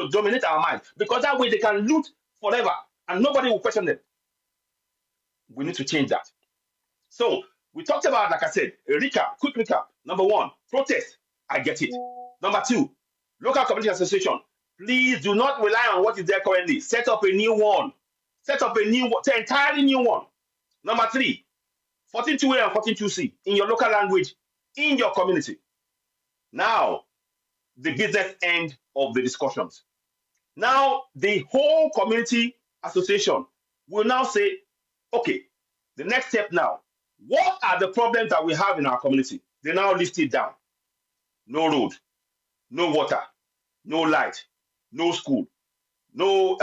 dominate our minds, because that way they can loot forever and nobody will question them. We need to change that. So we talked about, like I said, quick recap. Number one, protest. I get it. Number two, local community association. Please do not rely on what is there currently. Set up a new one. Set up an entirely new one. Number three, 14.2a and 14.2c in your local language, in your community. Now, the business end of the discussions. Now, the whole community association will now say, okay, the next step now, what are the problems that we have in our community? They now list it down. No road, no water, no light, no school, no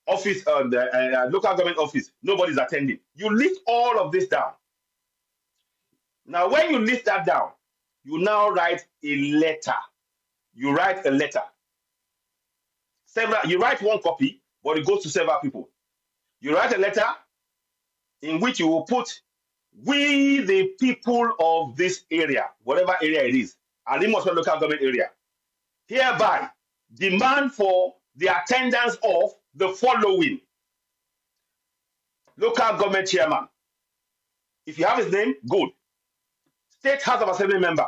office, local government office, nobody's attending. You list all of this down. Now, when you list that down, you now write a letter. You write a letter. You write one copy, but it goes to several people. You write a letter in which you will put, we the people of this area, whatever area it is, and it must be local government area, hereby demand for the attendance of the following local government chairman. If you have his name, good. State House of Assembly member.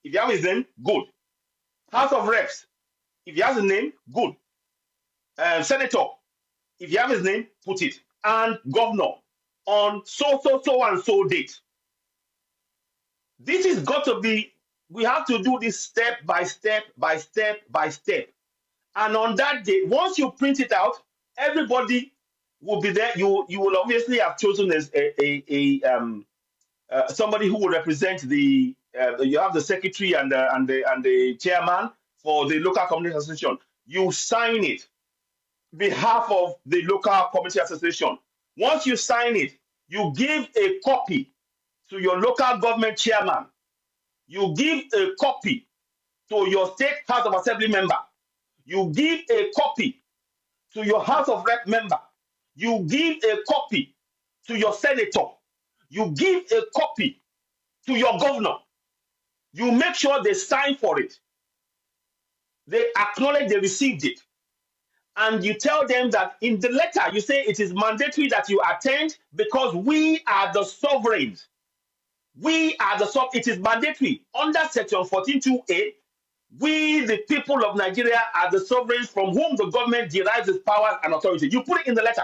If you have his name, good. House of Reps. If you have his name, good. senator, if you have his name, put it, and governor on so and so date. This is got to be, we have to do this step by step by step by step. And on that day, once you print it out, everybody will be there. You will obviously have chosen as somebody who will represent the. You have the secretary and the chairman for the local community association. You sign it behalf of the local community association. Once you sign it, you give a copy to your local government chairman. You give a copy to your state House of Assembly member. You give a copy to your House of Rep member. You give a copy to your senator. You give a copy to your governor. You make sure they sign for it. They acknowledge they received it. And you tell them that in the letter, you say it is mandatory that you attend because we are the sovereigns. We are the sovereign. It is mandatory. Under Section 14.2a, we, the people of Nigeria, are the sovereigns from whom the government derives its powers and authority. You put it in the letter.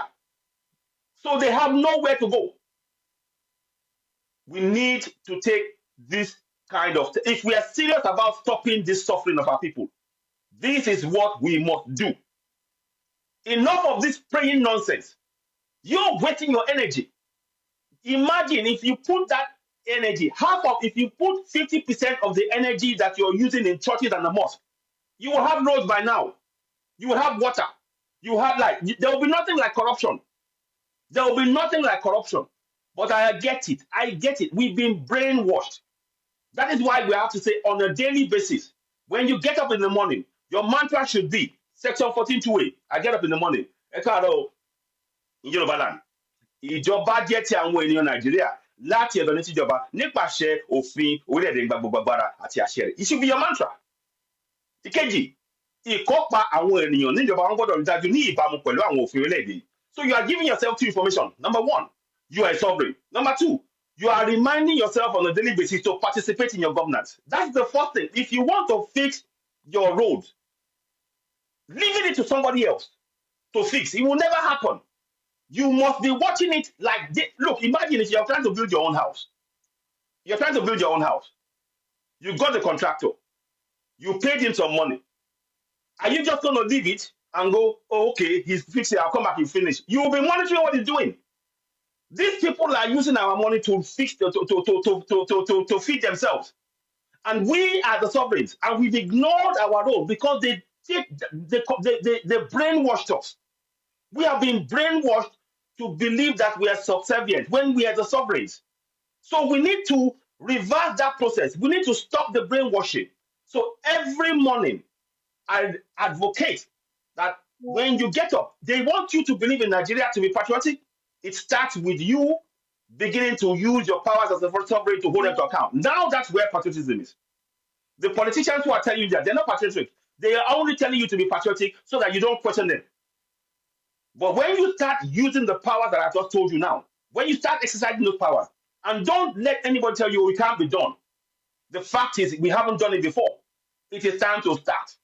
So they have nowhere to go. We need to take this kind of, if we are serious about stopping this suffering of our people, this is what we must do. Enough of this praying nonsense. You're wasting your energy. Imagine if you put that energy, if you put 50% of the energy that you're using in churches and the mosque, you will have roads by now. You will have water. You will have light. There will be nothing like corruption. There will be nothing like corruption. But I get it. I get it. We've been brainwashed. That is why we have to say on a daily basis, when you get up in the morning, your mantra should be Section 14.2a. I get up in the morning. Ekaro, in Yoruba land. Ìjọba jẹ́ ti àwọn ènìyàn Nàìjíríà láti ẹ̀dọ̀ ní tìjọba nípasẹ̀ òfin orílẹ̀-èdè gbogbo agbára àti àṣẹ rẹ̀. It should be your mantra. Ìkejì, ìkópa àwọn ènìyàn níjọba wọn gbọ́dọ̀ rí dájú ní ìbámu pẹ̀lú àwọn òfin orílẹ̀-èdè. So you are giving yourself two information. Number one, you are a sovereign. Number two, you are reminding yourself on a daily basis to participate in your governance. That's the first thing. If you want to fix your road, leaving it to somebody else to fix, it will never happen. You must be watching it like this. Look, imagine if you're trying to build your own house. You're trying to build your own house. You got the contractor. You paid him some money. Are you just going to leave it and go, oh, okay, he's fixing it, I'll come back and finish? You will be monitoring what he's doing. These people are using our money to fix to feed themselves. And we are the sovereigns, and we've ignored our role because they brainwashed us. We have been brainwashed to believe that we are subservient when we are the sovereigns. So we need to reverse that process. We need to stop the brainwashing. So every morning, I advocate that when you get up, they want you to believe in Nigeria to be patriotic. It starts with you beginning to use your powers as a sovereign to hold them to account. Now that's where patriotism is. The politicians who are telling you that they're not patriotic, they are only telling you to be patriotic so that you don't question them. But when you start using the powers that I just told you now, when you start exercising those powers, and don't let anybody tell you it can't be done. The fact is, we haven't done it before. It is time to start.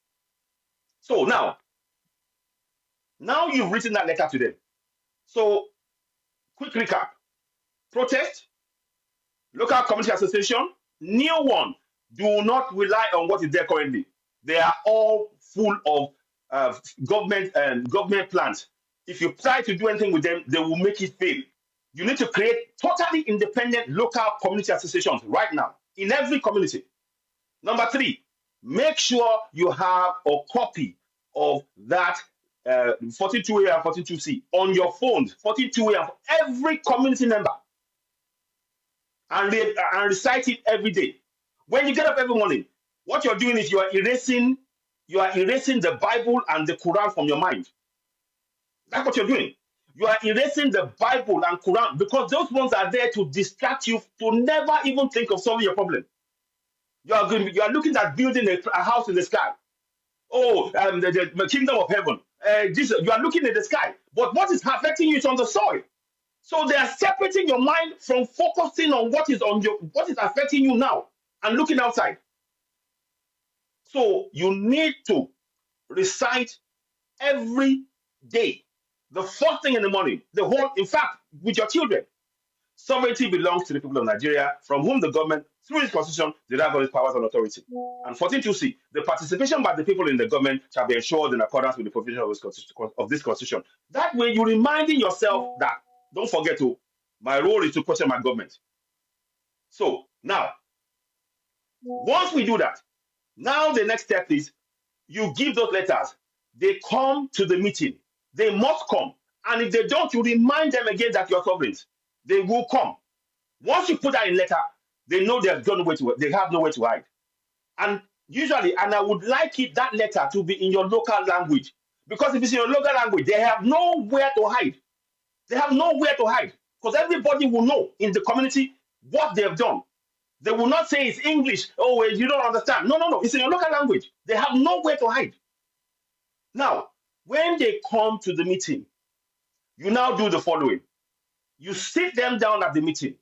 So now you've written that letter to them. So, quick recap. Protest, local community association, new one. Do not rely on what is there currently. They are all full of government plans. If you try to do anything with them, they will make it fail. You need to create totally independent local community associations right now in every community. Number three, make sure you have a copy of that 42A and 42C on your phones, 42A and every community member, and recite it every day. When you get up every morning, what you're doing is you are erasing the Bible and the Quran from your mind. That's what you're doing. You are erasing the Bible and Quran because those ones are there to distract you to never even think of solving your problem. You are looking at building a house in the sky. Oh, the kingdom of heaven. You are looking at the sky, but what is affecting you is on the soil. So they are separating your mind from focusing on what is affecting you now and looking outside. So you need to recite every day, the first thing in the morning, in fact, with your children, sovereignty belongs to the people of Nigeria, from whom the government, through its constitution, derives all its powers and authority. And 14.2c, the participation by the people in the government shall be ensured in accordance with the provision of this constitution. That way, you're reminding yourself that, don't forget to, my role is to question my government. So now, once we do that, now the next step is you give those letters. They come to the meeting. They must come. And if they don't, you remind them again that you're sovereigns. They will come. Once you put that in letter, they know they have nowhere to hide. And usually, and I would like that letter to be in your local language. Because if it's in your local language, they have nowhere to hide. They have nowhere to hide. Because everybody will know in the community what they have done. They will not say it's English. Oh, well, you don't understand. No, no, no. It's in your local language. They have nowhere to hide. Now, when they come to the meeting, you now do the following. You sit them down at the meeting.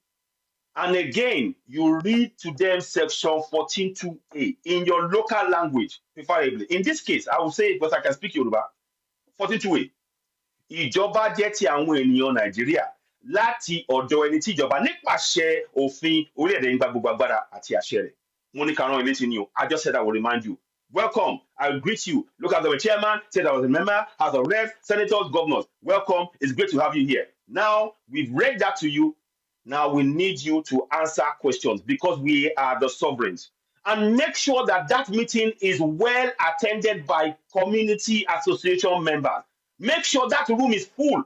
And again, you read to them section 14.2a in your local language, preferably. In this case, I will say, because I can speak Yoruba, 14.2a. Ìjọba jẹ́ ti àwọn ènìyàn Nàìjíríà láti ọ̀dọ̀ ẹni tí ìjọba nípasẹ̀ òfin orílẹ̀-èdè ń gba gbogbo agbára àti àṣẹ rẹ̀. Mo ní ká rán ilé tí ni o. I just said I will remind you. Welcome. I will greet you. Local government chairman, said I was a member, House of Reps, senators, governors. Welcome. It's great to have you here. Now, we've read that to you. Now we need you to answer questions because we are the sovereigns. And make sure that that meeting is well attended by community association members. Make sure that room is full.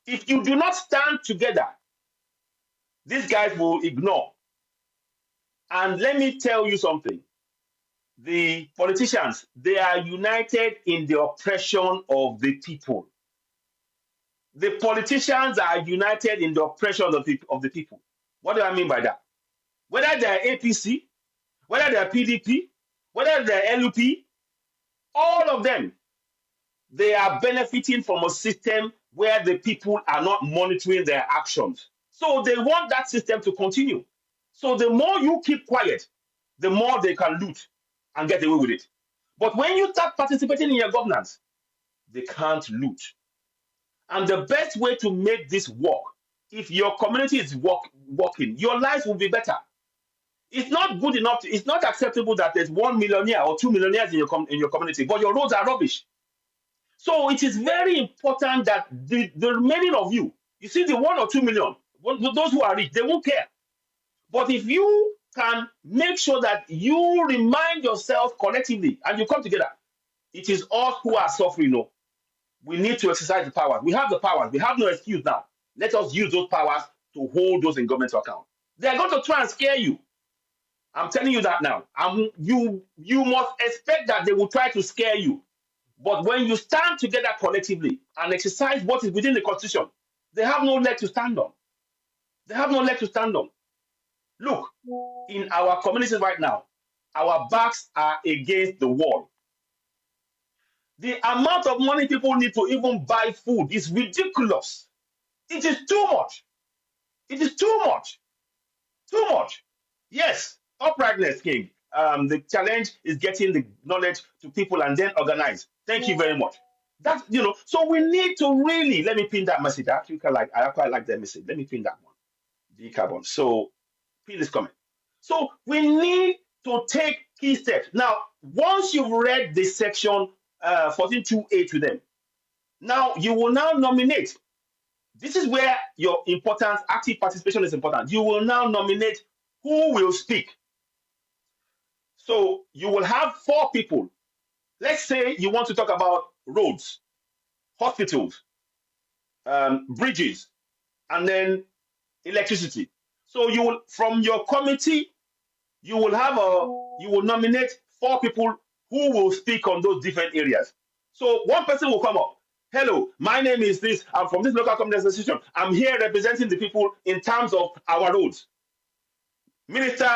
If you do not stand together, these guys will ignore. And let me tell you something. The politicians, they are united in the oppression of the people. The politicians are united in the oppression of the people. What do I mean by that? Whether they're APC, whether they're PDP, whether they're LUP, all of them, they are benefiting from a system where the people are not monitoring their actions. So they want that system to continue. So the more you keep quiet, the more they can loot and get away with it. But when you start participating in your governance, they can't loot. And the best way to make this work, if your community is working, your lives will be better. It's not good enough. It's not acceptable that there's 1 millionaire or 2 millionaires in your community, but your roads are rubbish. So it is very important that the remaining of you see the 1 or 2 million, those who are rich, they won't care. But if you can make sure that you remind yourself collectively and you come together, it is us who are suffering. No, we need to exercise the powers. We have the powers. We have no excuse now. Let us use those powers to hold those in government to account. They are going to try and scare you. I'm telling you that now. You must expect that they will try to scare you. But when you stand together collectively and exercise what is within the Constitution, they have no leg to stand on. They have no leg to stand on. Look, in our communities right now, our backs are against the wall. The amount of money people need to even buy food is ridiculous. It is too much. It is too much. Too much. Yes, uprightness, King. The challenge is getting the knowledge to people and then organize. Thank you very much. That's so we need to really let me pin that message. I quite like that message. Let me pin that one. Decarbon. So pin this comment. So we need to take key steps. Now, once you've read this section 14.2a to them, now you will now nominate. This is where your importance, active participation is important. You will now nominate who will speak. So you will have 4 people. Let's say you want to talk about roads, hospitals, bridges, and then electricity. So you will, from your committee, you will nominate 4 people who will speak on those different areas. So one person will come up. Hello, my name is this. I'm from this local community association. I'm here representing the people in terms of our roads. Minister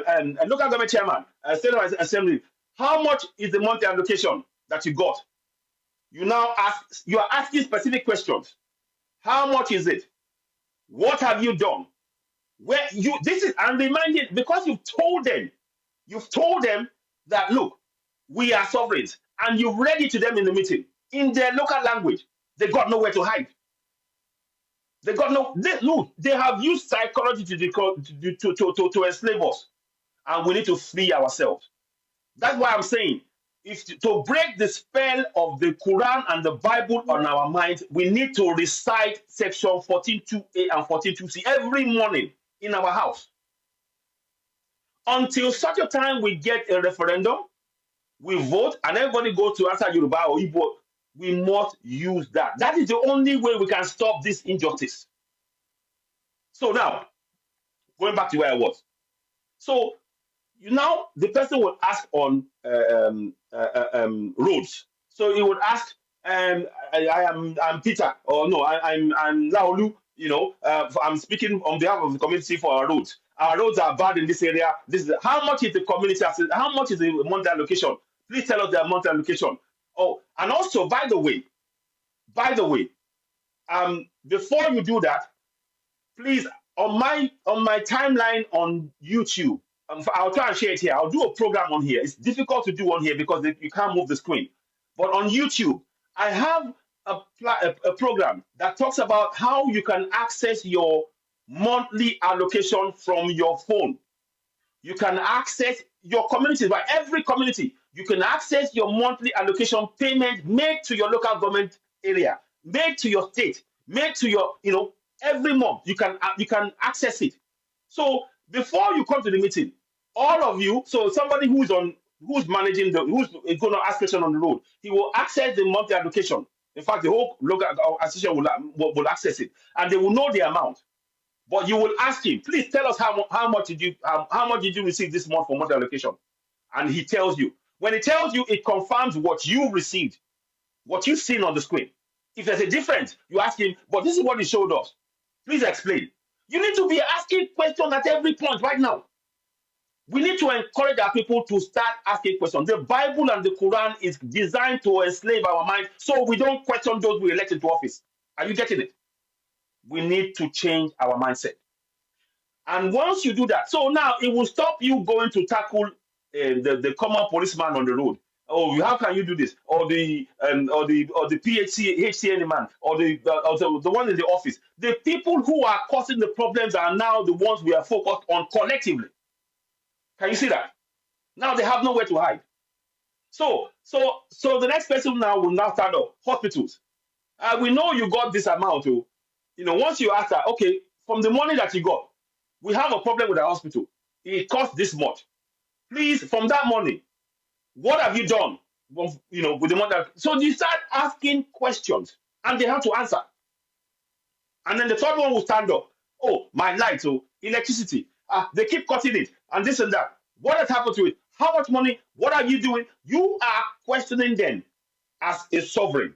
and local government chairman, state assembly, how much is the monthly allocation that you got? You are asking specific questions. How much is it? What have you done? I'm reminding, because you've told them that look, we are sovereigns, and you've read it to them in the meeting. in their local language. They got nowhere to hide. They got no. Look, they have used psychology to enslave us, and we need to free ourselves. That's why I'm saying, if to break the spell of the Quran and the Bible on our minds, we need to recite section 14.2a and 14.2c every morning in our house. Until such a time we get a referendum, we vote, and everybody goes to answer Yoruba or Igbo, we must use that. That is the only way we can stop this injustice. So now, going back to where I was. So now the person will ask on roads. So he would ask, I'm Peter, or no, I'm Laolu. I'm speaking on behalf of the community for our roads. Our roads are bad in this area. This is how much is the community? How much is the monthly allocation? Please tell us their monthly allocation. Oh, and also, by the way, before you do that, please, on my timeline on YouTube, I'll try and share it here. I'll do a program on here. It's difficult to do on here because you can't move the screen. But on YouTube, I have a program that talks about how you can access your monthly allocation from your phone. You can access your community, by every community. You can access your monthly allocation payment made to your local government area, made to your state, made to your, every month. You can access it. So before you come to the meeting, all of you, so somebody who's managing who's going to ask question on the road, he will access the monthly allocation. In fact, the whole local association will access it, and they will know the amount. But you will ask him, please tell us how much did you receive this month for monthly allocation? And he tells you. When he tells you, it confirms what you received, what you've seen on the screen. If there's a difference, you ask him, but this is what he showed us. Please explain. You need to be asking questions at every point right now. We need to encourage our people to start asking questions. The Bible and the Quran is designed to enslave our mind so we don't question those we elect into office. Are you getting it? We need to change our mindset. And once you do that, so now it will stop you going to tackle the common policeman on the road. Oh, how can you do this? Or the HCN man, or the one in the office. The people who are causing the problems are now the ones we are focused on collectively. Can you see that? Now they have nowhere to hide. So the next person now will now start up hospitals. We know you got this amount. Once you ask her, okay, from the money that you got, we have a problem with the hospital. It costs this much. Please, from that money, what have you done? With the money. So you start asking questions, and they have to answer. And then the third one will stand up. Oh, my light, electricity. They keep cutting it, and this and that. What has happened to it? How much money? What are you doing? You are questioning them as a sovereign.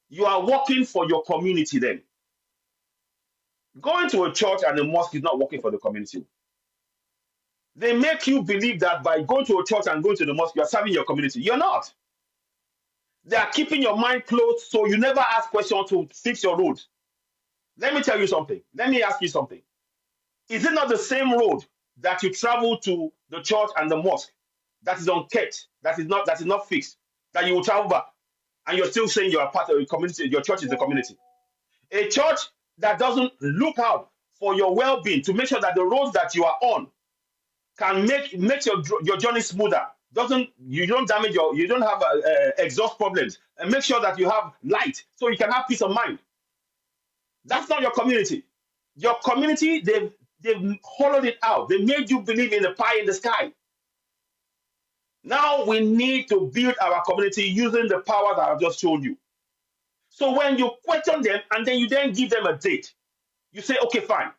You are working for your community then. Going to a church and a mosque is not working for the community. They make you believe that by going to a church and going to the mosque, you are serving your community. You're not. They are keeping your mind closed so you never ask questions to fix your road. Let me tell you something. Let me ask you something. Is it not the same road that you travel to the church and the mosque that is unkept, that is not fixed, that you will travel back, and you're still saying you are part of a community, your church is the community? A church that doesn't look out for your well-being to make sure that the roads that you are on can make your journey smoother. You don't damage you don't have exhaust problems, and make sure that you have light so you can have peace of mind. That's not your community. Your community, they've hollowed it out. They made you believe in the pie in the sky. Now we need to build our community using the power that I've just shown you. So when you question them and then you then give them a date, you say, okay, fine.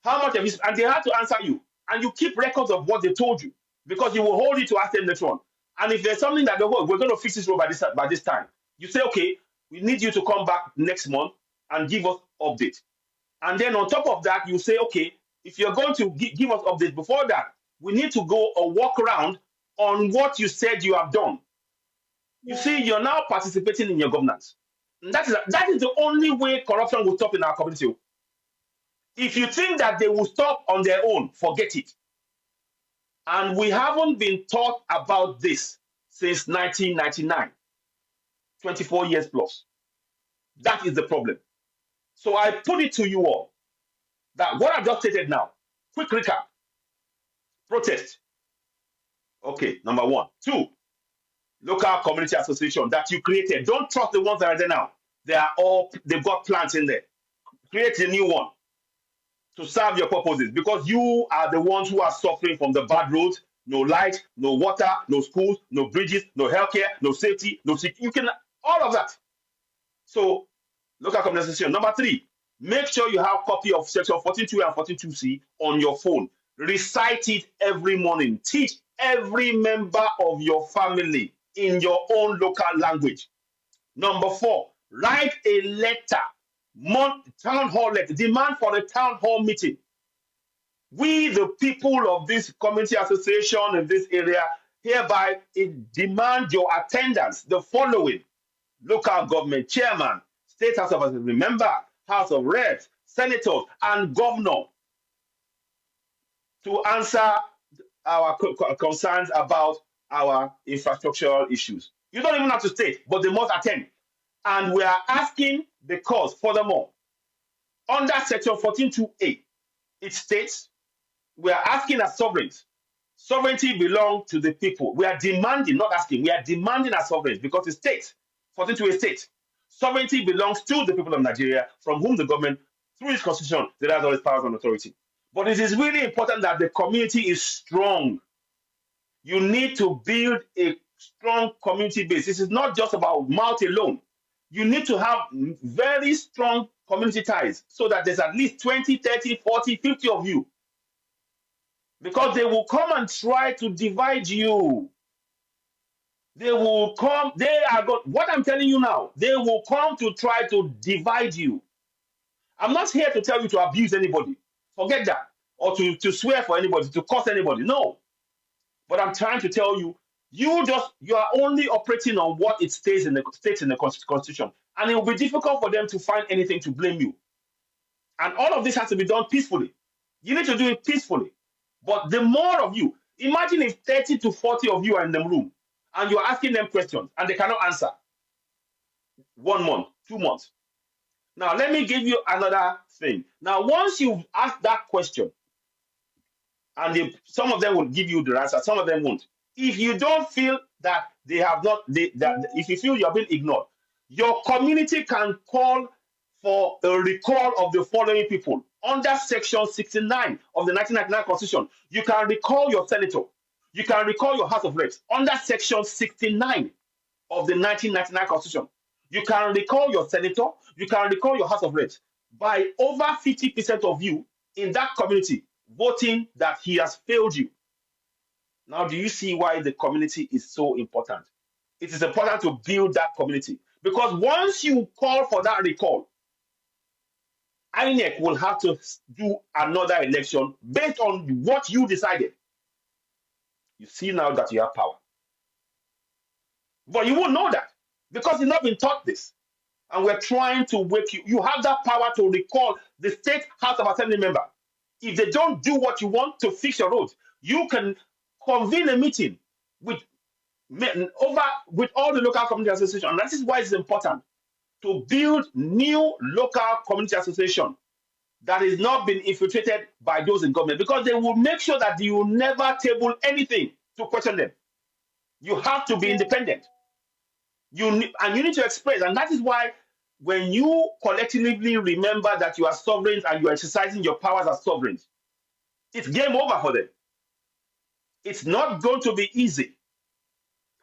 How much have you? And they have to answer you. And you keep records of what they told you because you will hold it to ask them later on. And if there's something that we're going to fix this road by this time, you say, okay, we need you to come back next month and give us update. And then on top of that, you say, okay, if you're going to give us update before that, we need to go a walk around on what you said you have done. You see, you're now participating in your governance. And that is the only way corruption will stop in our community. If you think that they will stop on their own, forget it. And we haven't been taught about this since 1999. 24 years plus. That is the problem. So I put it to you all that what I just stated now, quick recap, protest. Okay, number one. Two, local community association that you created. Don't trust the ones that are there now. They've got plants in there. Create a new one to serve your purposes because you are the ones who are suffering from the bad roads, no light, no water, no schools, no bridges, no healthcare, no safety, no security. You can all of that. So local community association. Number three, make sure you have copy of section 14.2 and 14.2c on your phone. Recite it every morning. Teach every member of your family in your own local language. Number four, write a letter, town hall letter, demand for a town hall meeting. We, the people of this community association in this area, hereby demand your attendance. The following: local government chairman, state house of assembly member, house of reps, senators, and governor to answer our concerns about our infrastructural issues. You don't even have to state, but they must attend. And we are asking because, furthermore, under section 14.2a, it states we are asking as sovereigns. Sovereignty belongs to the people. We are demanding, not asking, we are demanding as sovereigns because it states, 14.2a states, sovereignty belongs to the people of Nigeria, from whom the government, through its constitution, derives all its powers and authority. But it is really important that the community is strong. You need to build a strong community base. This is not just about mouth alone. You need to have very strong community ties so that there's at least 20, 30, 40, 50 of you. Because they will come and try to divide you. They will come, what I'm telling you now, they will come to try to divide you. I'm not here to tell you to abuse anybody. Forget that. Or to swear for anybody, to curse anybody. No. But I'm trying to tell you, you are only operating on what it states in the Constitution. And it will be difficult for them to find anything to blame you. And all of this has to be done peacefully. You need to do it peacefully. But the more of you, imagine if 30 to 40 of you are in the room and you're asking them questions and they cannot answer. 1 month, 2 months. Now, let me give you another thing. Now, once you've asked that question, and some of them will give you the answer, some of them won't. If you don't feel that they have not, if you feel you're being ignored, your community can call for a recall of the following people. Under section 69 of the 1999 Constitution, you can recall your senator. You can recall your House of Reps. Under section 69 of the 1999 Constitution, you can recall your senator. You can recall your House of Reps by over 50% of you in that community voting that he has failed you. Now, do you see why the community is so important? It is important to build that community because once you call for that recall, INEC will have to do another election based on what you decided. You see now that you have power. But you won't know that because you've not been taught this. And we're trying to wake you. You have that power to recall the state House of Assembly member. If they don't do what you want to fix your roads, you can convene a meeting with all the local community associations. And that is why it's important to build new local community association that is not been infiltrated by those in government, because they will make sure that you never table anything to question them. You have to be independent. You need to express, and that is why when you collectively remember that you are sovereigns and you are exercising your powers as sovereigns, it's game over for them. It's not going to be easy,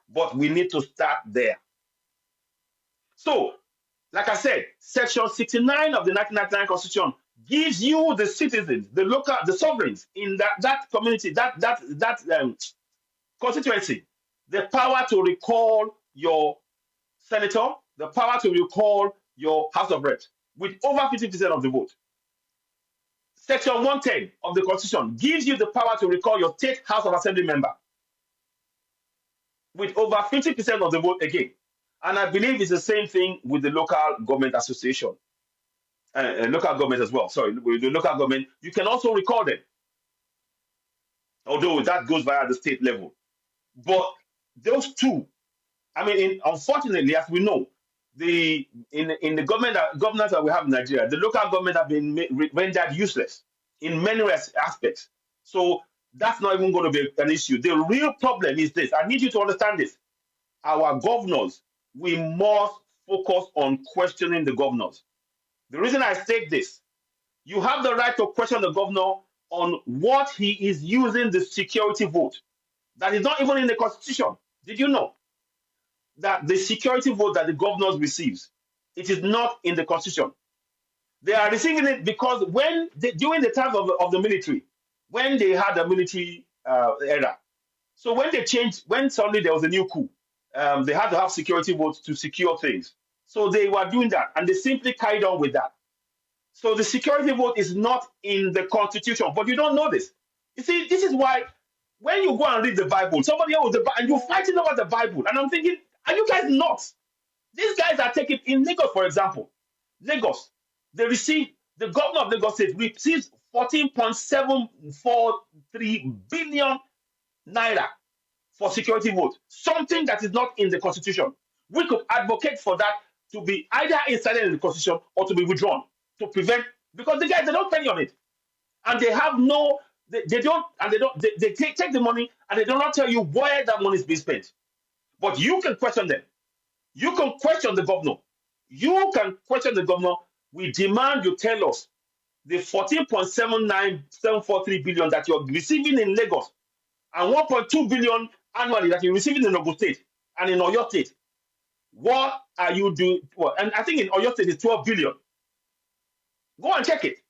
but we need to start there. So, like I said, Section 69 of the 1999 Constitution gives you, the citizens, the sovereigns in that community, that constituency, the power to recall your senator, the power to recall your House of Reps with over 50% of the vote. Section 110 of the Constitution gives you the power to recall your state House of Assembly member with over 50% of the vote again. And I believe it's the same thing with the local government association, local government as well. Sorry, with the local government, you can also recall them, although that goes via the state level. But those two I mean, unfortunately, as we know, in the governance that we have in Nigeria, the local government have been rendered useless in many aspects. So that's not even going to be an issue. The real problem is this. I need you to understand this. Our governors, we must focus on questioning the governors. The reason I state this, you have the right to question the governor on what he is using the security vote. That is not even in the constitution. Did you know that the security vote that the governors receives, it is not in the constitution? They are receiving it because during the time of the military, when they had a military era, so when they changed, when suddenly there was a new coup, they had to have security votes to secure things. So they were doing that, and they simply carried on with that. So the security vote is not in the constitution, but you don't know this. You see, this is why when you go and read the Bible, somebody else the and you're fighting over the Bible, and I'm thinking, are you guys nuts? These guys are taking in Lagos, for example. Lagos, they receive the governor of Lagos State receives 14.743 billion naira for security vote, something that is not in the constitution. We could advocate for that to be either inserted in the constitution or to be withdrawn to prevent, because the guys, they don't penny on it, and they have no, they don't, and they take the money and they do not tell you where that money is being spent. But you can question them. You can question the governor. You can question the governor. We demand you tell us the 14.79743 billion that you're receiving in Lagos and 1.2 billion annually that you're receiving in Ogun State and in Oyo State. What are you doing? Well, and I think in Oyo State it's 12 billion. Go and check it.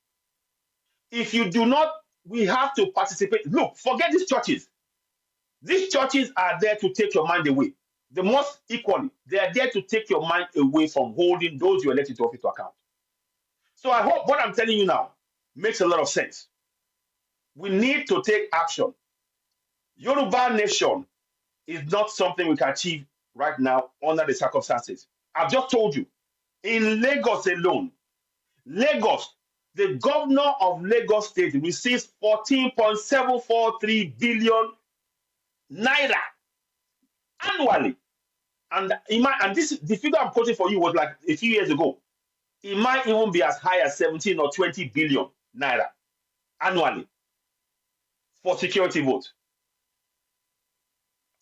If you do not, we have to participate. Look, forget these churches. These churches are there to take your mind away. The most equally, they are there to take your mind away from holding those you elected to office to account. So I hope what I'm telling you now makes a lot of sense. We need to take action. Yoruba Nation is not something we can achieve right now under the circumstances. I've just told you, in Lagos alone, Lagos, the governor of Lagos State receives 14.743 billion naira annually. And the figure I'm quoting for you was like a few years ago. It might even be as high as 17 or 20 billion naira annually for security votes.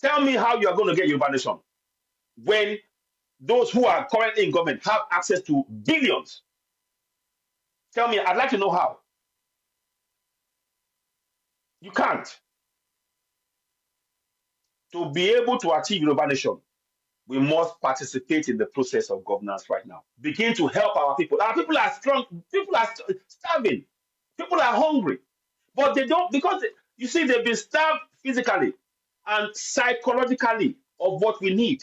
Tell me how you are going to get Yoruba Nation when those who are currently in government have access to billions. Tell me, I'd like to know how. You can't. To be able to achieve Yoruba Nation, we must participate in the process of governance right now. Begin to help our people. Our people are strong. People are starving. People are hungry. But they don't, because you see, they've been starved physically and psychologically of what we need.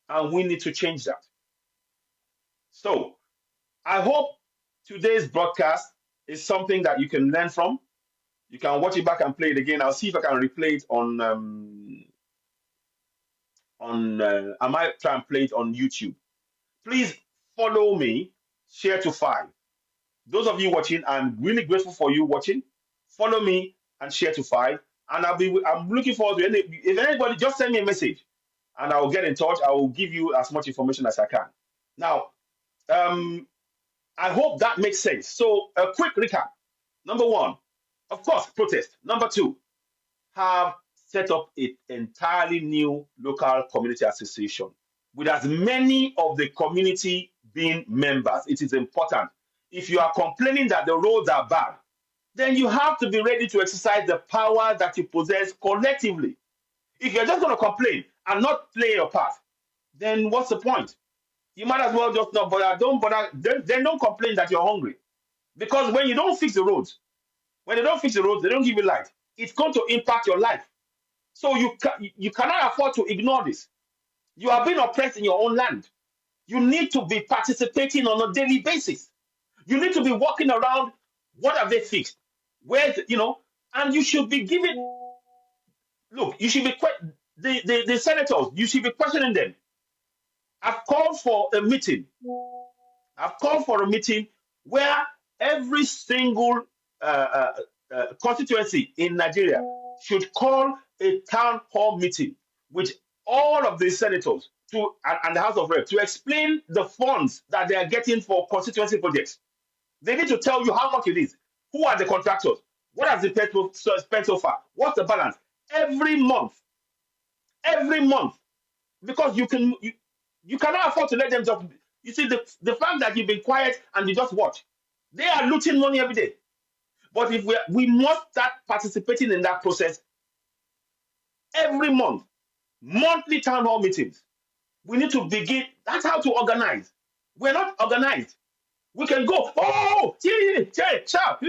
And we need to change that. So I hope today's broadcast is something that you can learn from. You can watch it back and play it again. I'll see if I can replay it I might try and play it on YouTube. Please follow me, share to 5. Those of you watching, I'm really grateful for you watching. Follow me and share to 5. And I'm looking forward to if anybody just send me a message and I will get in touch. I will give you as much information as I can. Now, I hope that makes sense. So a quick recap. Number 1, of course, protest. Number 2, have set up an entirely new local community association with as many of the community being members. It is important. If you are complaining that the roads are bad, then you have to be ready to exercise the power that you possess collectively. If you're just going to complain and not play your part, then what's the point? You might as well just not bother. Don't bother. Then don't complain that you're hungry. Because when you don't fix the roads, when they don't fix the roads, they don't give you light. It's going to impact your life. So you cannot afford to ignore this. You are being oppressed in your own land. You need to be participating on a daily basis. You need to be walking around. What have they fixed? Where's, and you should be giving. Look, you should be the senators. You should be questioning them. I've called for a meeting. I've called for a meeting where every single constituency in Nigeria should call a town hall meeting with all of the senators and the House of Reps to explain the funds that they are getting for constituency projects. They need to tell you how much it is, who are the contractors, what has the spent so far, what's the balance every month, because you cannot afford to let them just. You see the fact that you've been quiet and you just watch, they are looting money every day. But if we must start participating in that process every month, monthly town hall meetings. We need to begin. That's how to organize. We're not organized. We can go, oh, sharp,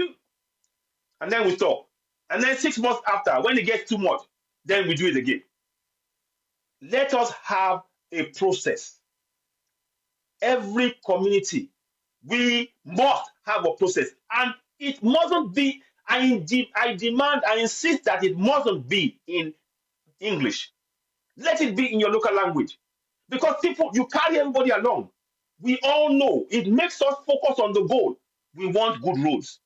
and then we stop. And then 6 months after, when it gets too much, then we do it again. Let us have a process. Every community, we must have a process. And it mustn't be, I demand, I insist that it mustn't be in English. Let it be in your local language. Because people, you carry everybody along. We all know it makes us focus on the goal. We want good roads.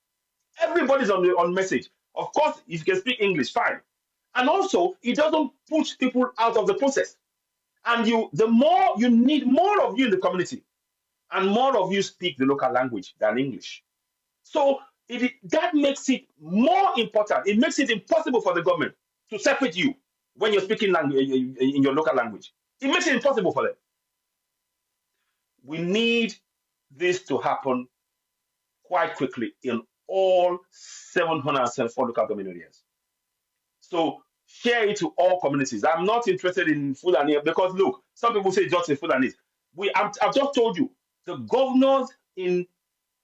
Everybody's on message. Of course, if you can speak English, fine. And also, it doesn't push people out of the process. And the more you need more of you in the community, and more of you speak the local language than English. So that makes it more important. It makes it impossible for the government to separate you when you're speaking in your local language. It makes it impossible for them. We need this to happen quite quickly in all 774 local government areas. So share it to all communities. I'm not interested in Fulani because look, some people say just in Fulani. I've just told you the governors in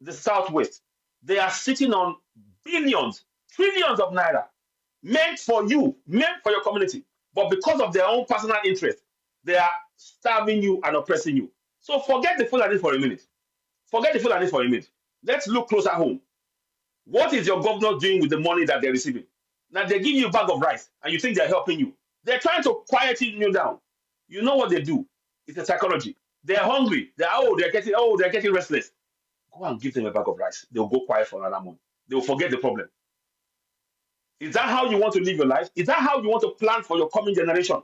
the southwest, they are sitting on billions, trillions of naira meant for you, meant for your community. But because of their own personal interest, they are starving you and oppressing you. So forget the Fulani for a minute. Forget the Fulani for a minute. Let's look closer home. What is your governor doing with the money that they're receiving? Now they give you a bag of rice and you think they're helping you. They're trying to quieten you down. You know what they do? It's a psychology. They're hungry. They're getting restless. Go and give them a bag of rice. They'll go quiet for another month. They will forget the problem. Is that how you want to live your life? Is that how you want to plan for your coming generation?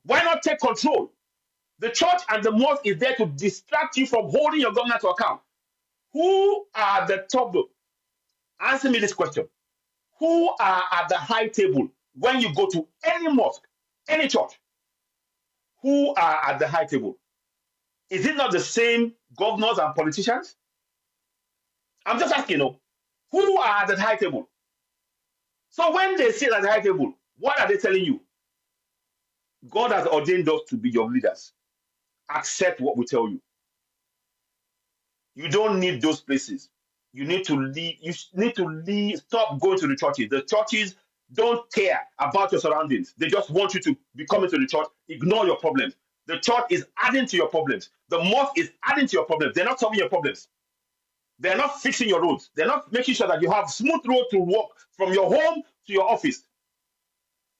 Why not take control? The church and the mosque is there to distract you from holding your government to account. Who are the top? Answer me this question. Who are at the high table when you go to any mosque, any church? Who are at the high table? Is it not the same governors and politicians? I'm just asking, who are at the high table? So when they sit at the high table, what are they telling you? God has ordained us to be your leaders. Accept what we tell you. You don't need those places. You need to leave. You need to leave. Stop going to the churches. The churches don't care about your surroundings. They just want you to be coming to the church. Ignore your problems. The church is adding to your problems. The mosque is adding to your problems. They're not solving your problems. They're not fixing your roads. They're not making sure that you have smooth road to walk from your home to your office.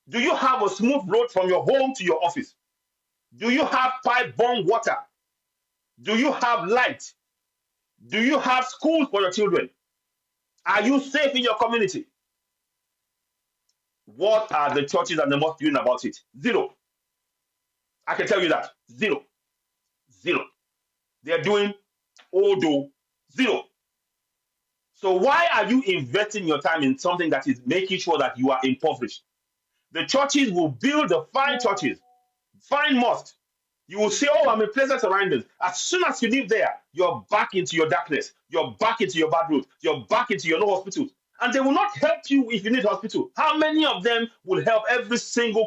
Do you have a smooth road from your home to your office? Do you have pipe-borne water? Do you have light? Do you have schools for your children? Are you safe in your community? What are the churches and the mosques doing about it? Zero. I can tell you that. Zero. Zero. They're doing odo. Zero. So why are you investing your time in something that is making sure that you are impoverished? The churches will build the fine churches, fine mosques. You will say, oh, I'm in pleasant surroundings. As soon as you live there, you're back into your darkness. You're back into your bad roads. You're back into your no hospitals. And they will not help you if you need hospital. How many of them will help every single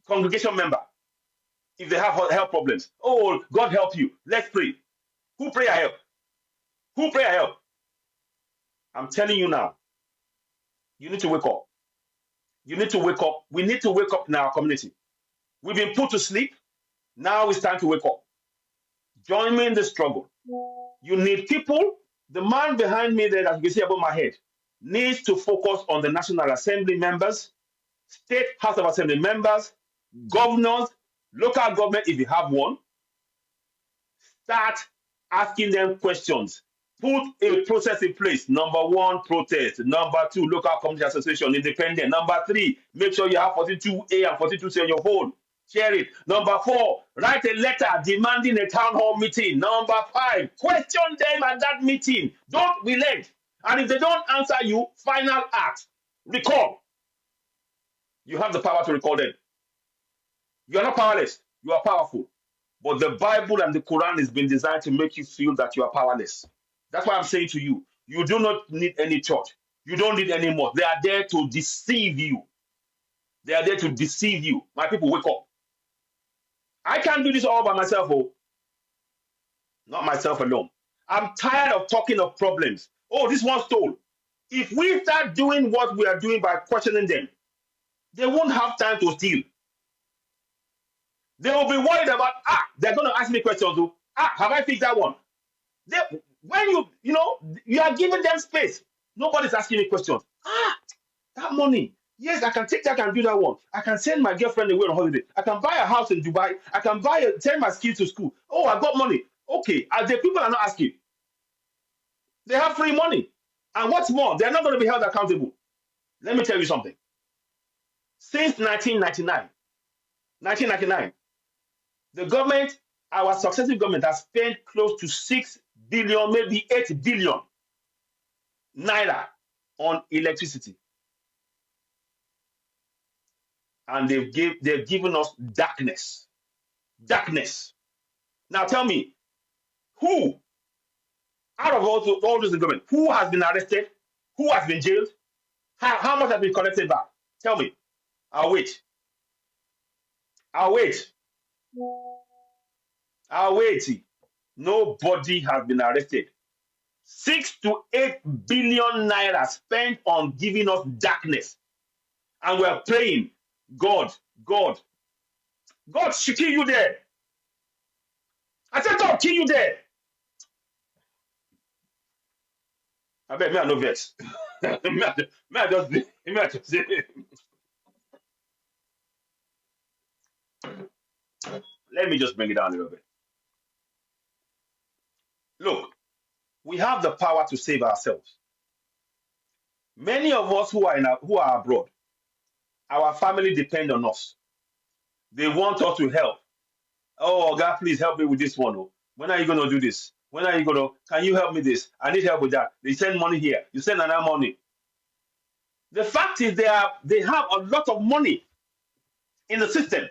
congregation member if they have health problems? Oh, God help you. Let's pray. Who pray I help? Who pray I help? I'm telling you now, you need to wake up. You need to wake up. We need to wake up in our community. We've been put to sleep. Now it's time to wake up. Join me in the struggle. You need people. The man behind me there that you can see above my head needs to focus on the National Assembly members, State House of Assembly members, governors, local government if you have one. Start asking them questions. Put a process in place. Number one, protest. Number two, local community association, independent. Number three, make sure you have 42A and 42C on your phone. Share it. Number four, write a letter demanding a town hall meeting. Number five, question them at that meeting. Don't relent. And if they don't answer you, final act. Recall. You have the power to recall them. You are not powerless. You are powerful. But the Bible and the Quran has been designed to make you feel that you are powerless. That's why I'm saying to you, you do not need any church. You don't need any more. They are there to deceive you. They are there to deceive you. My people, wake up. I can't do this all by myself, oh, not myself alone. I'm tired of talking of problems. Oh, this one stole. If we start doing what we are doing by questioning them, they won't have time to steal. They will be worried about, they're going to ask me questions. Oh, have I fixed that one? They, when you are giving them space. Nobody's asking me questions. That money. Yes, I can take that and do that one. I can send my girlfriend away on holiday. I can buy a house in Dubai. I can send my kids to school. Oh, I got money. Okay, the people are not asking. They have free money. And what's more, they're not going to be held accountable. Let me tell you something. Since 1999, the government, our successive government, has spent close to 6 billion, maybe 8 billion naira on electricity. And they've given us darkness. Darkness. Now tell me, who, out of all those in government, who has been arrested? Who has been jailed? How much has been collected back? Tell me. I'll wait. I'll wait. I'll wait. Nobody has been arrested. 6 to 8 billion naira spent on giving us darkness. And we're praying, God, God, God should kill you there. I said, God, kill you there. I bet me I no vex. Let me just bring it down a little bit. Look, we have the power to save ourselves. Many of us who are abroad, our family depend on us. They want us to help. Oh, God, please help me with this one. Oh. When are you going to do this? When are you going to? Can you help me this? I need help with that. They send money here. You send another money. The fact is, they have a lot of money in the system.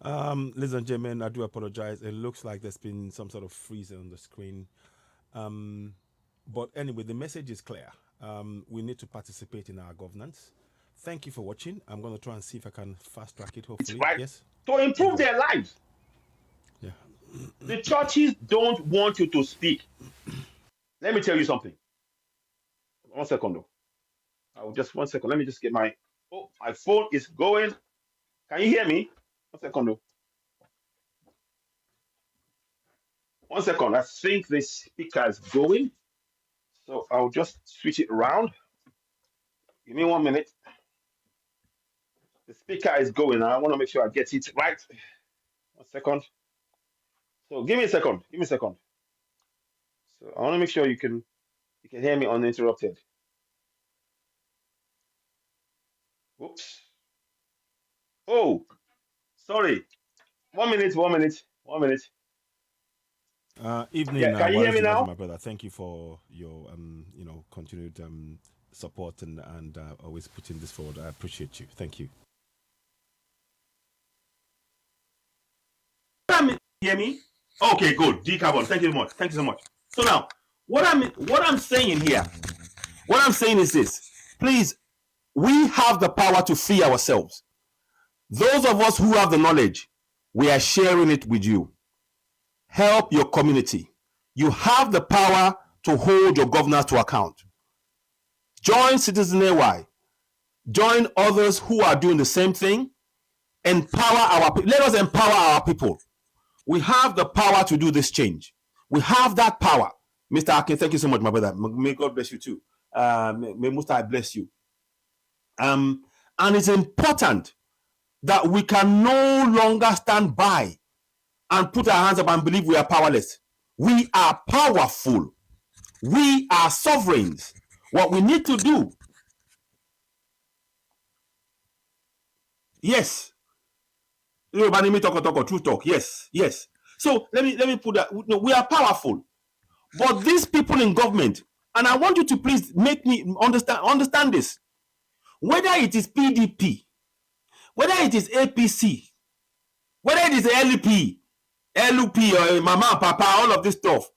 Ladies and gentlemen, I do apologize. It looks like there's been some sort of freeze on the screen. But anyway, the message is clear. We need to participate in our governance. Thank you for watching. I'm going to try and see if I can fast track it, hopefully. Right? Yes? To improve their lives. Yeah. The churches don't want you to speak. Let me tell you something. 1 second, though. Just 1 second. Let me just get my phone is going. Can you hear me? 1 second, though. 1 second. I think the speaker is going. So I'll just switch it around. Give me 1 minute. The speaker is going. I want to make sure I get it right. 1 second. So give me a second. Give me a second. So I want to make sure you can hear me uninterrupted. Oops. Oh, sorry. 1 minute. 1 minute. 1 minute. Evening, Yeah, can you hear me now? my brother. Thank you for your continued support and always putting this forward. I appreciate you. Thank you. Hear me? Okay, good. Decarbon. Thank you so much. Thank you so much. So now, what I'm saying here, what I'm saying is this. Please, we have the power to free ourselves. Those of us who have the knowledge, we are sharing it with you. Help your community. You have the power to hold your governors to account. Join Citizen AY. Join others who are doing the same thing. Let us empower our people. We have the power to do this change. We have that power. Mr. Akin, thank you so much, my brother. May God bless you too. May Most High bless you. And it's important that we can no longer stand by and put our hands up and believe we are powerless. We are powerful. We are sovereigns. What we need to do, yes. True talk. Yes, yes. So let me put that. We are powerful, but these people in government, and I want you to please make me understand this. Whether it is PDP, whether it is APC, whether it is LP, or Mama and Papa, all of this stuff,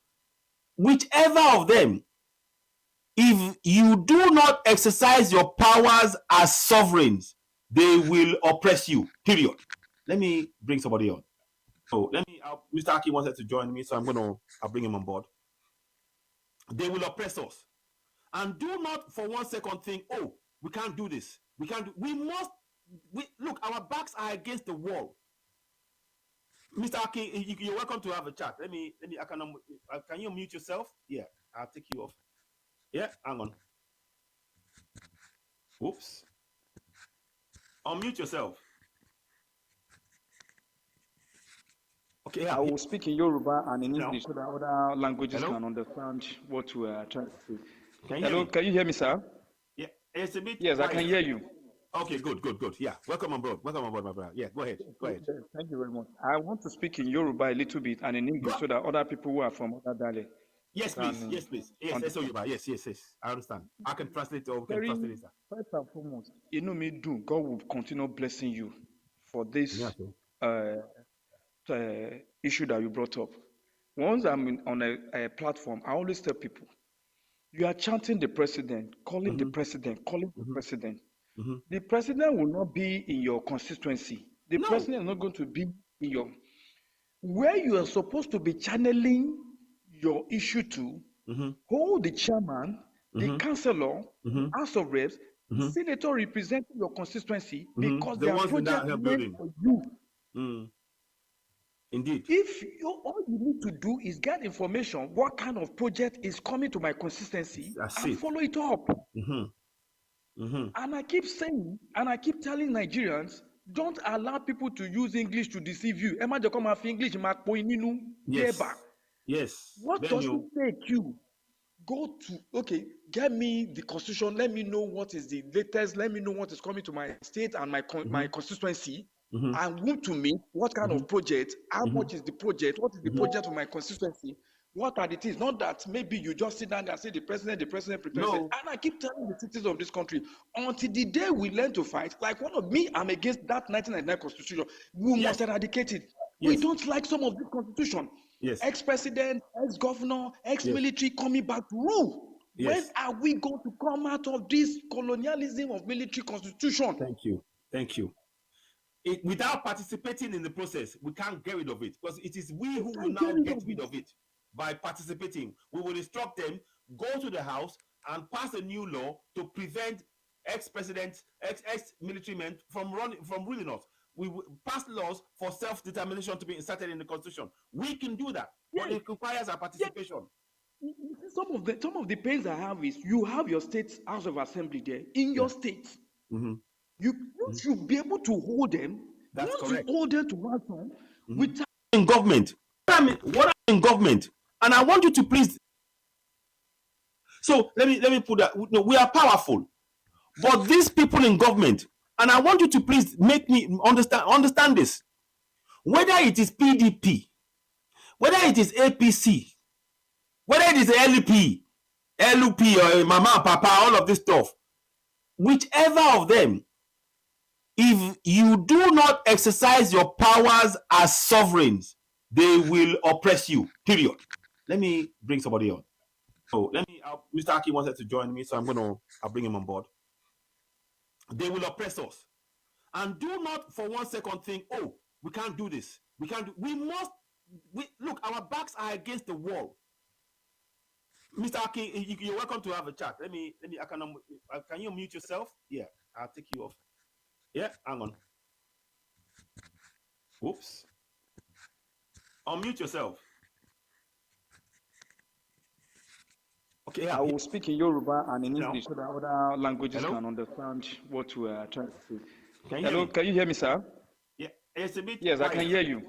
whichever of them, if you do not exercise your powers as sovereigns, they will oppress you. Period. Let me bring somebody on. So Mr. Aki wanted to join me, so I'll bring him on board. They will oppress us. And do not for 1 second think, oh, we can't do this. Look, our backs are against the wall. Mr. Aki, you're welcome to have a chat. Can you mute yourself? Yeah, I'll take you off. Yeah, hang on. Oops. Unmute yourself. Okay, I will speak in Yoruba and in English so that other languages can understand what we are trying to say. Hello, can you hear me, sir? Yeah, it's a bit. Yes, quiet. I can hear you. Okay, good. Yeah, welcome on board, my brother. Yeah, go ahead. Thank you very much. I want to speak in Yoruba a little bit and in English so that other people who are from other dialects. Yes, please. Yes, Yoruba. Yes. I understand. I can translate or we can translate it. First and foremost, God will continue blessing you for this issue that you brought up. Once I'm on a platform, I always tell people, you are chanting the president, calling the president. The president will not be in your constituency. The president is not going to be in your... Where you are supposed to be channeling your issue to, hold the chairman, the councillor, House of Reps, senator representing your constituency because they are project meant for you. Indeed. If all you need to do is get information, what kind of project is coming to my consistency, and follow it up. And I keep saying, and I keep telling Nigerians, don't allow people to use English to deceive you. Yes. What does it take you? Go to, get me the constitution. Let me know what is the latest. Let me know what is coming to my state and my constituency. And who to me, what kind of project, how much is the project, what is the project of my constituency, What are the things? Not that maybe you just sit down and say the president, No. and I keep telling the citizens of this country until the day we learn to fight. Like one of me, I'm against that 1999 constitution. We Yes. must eradicate it. We Yes. don't like some of the constitution. Yes. Ex-president, ex-governor, Yes. ex-military coming back to rule. When Yes. are we going to come out of this colonialism of military constitution? Thank you. Thank you. Without participating in the process, we can't get rid of it because it is we who will Can't get now rid get of rid it. of it by participating. We will instruct them, go to the House and pass a new law to prevent ex-presidents, ex-military men from ruling us. We will pass laws for self-determination to be inserted in the constitution. We can do that, but Yes, it requires our yes. participation. You see, some of the pains I have is you have your state house of assembly there in your state. Mm-hmm. You should be able to hold them. That's Once correct. you hold them to ransom, without In government, what I'm in government, and I want you to please. So let me put that. We are powerful, but these people in government, and I want you to please make me understand this. Whether it is PDP, whether it is APC, whether it is LP, LP or Mama and Papa, all of this stuff, whichever of them, if you do not exercise your powers as sovereigns, they will oppress you. Period. Let me bring somebody on. So Mr. Aki wanted to join me, so I'll bring him on board. They will oppress us. And do not for 1 second think, oh, we can't do this. We must look, our backs are against the wall. Mr. Aki, you're welcome to have a chat. Can you mute yourself? Yeah, I'll take you off. Yeah, hang on. Oops. Unmute yourself. Okay, I will speak in Yoruba and in English so that other languages Hello? can understand what we are trying to say. Can you Hello, hear me? can you hear me, sir? Yeah, it's a bit Yes, I quiet. can hear you.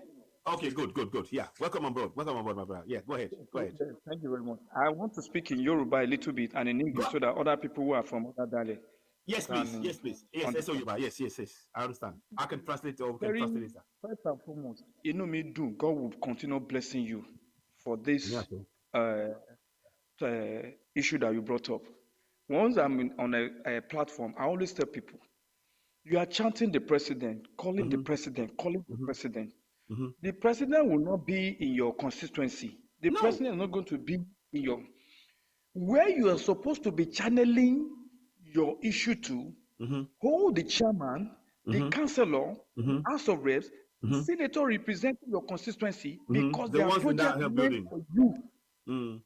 Okay, good. Yeah, welcome on board, my brother. Yeah, go ahead. Thank you very much. I want to speak in Yoruba a little bit and in English so that other people who are from other dialects Yes, please. Yes, understand. Yoruba. Yes. I understand. I can translate or we can Very translate it. first and foremost, inú mi dùn, God will continue blessing you for this uh, issue that you brought up. Once I'm on a platform, I always tell people, you are chanting the president, calling the president, calling the president. The president will not be in your constituency. The president is not going to be in your where you are supposed to be channeling your issue to. Hold the chairman, the councillor, House of Reps, senator representing your constituency because The they are ones in that project meant building. for you.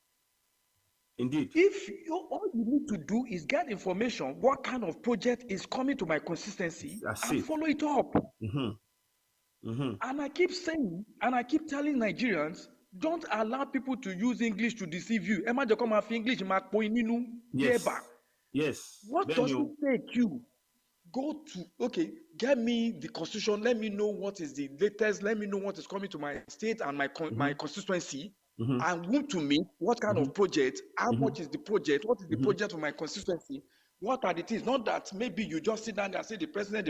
Indeed. If all you need to do is get information, what kind of project is coming to my consistency, and follow it up. And I keep saying, and I keep telling Nigerians, don't allow people to use English to deceive you. Emma Jokoma fi English ma po ininu yeba. Yes. What does it take you? Go to, okay, get me the constitution, let me know what is the latest, let me know what is coming to my state and my constituency. And whom to me, what kind of project, how much is the project, what is the project for my constituency, what are the things? Not that maybe you just sit down and say the president.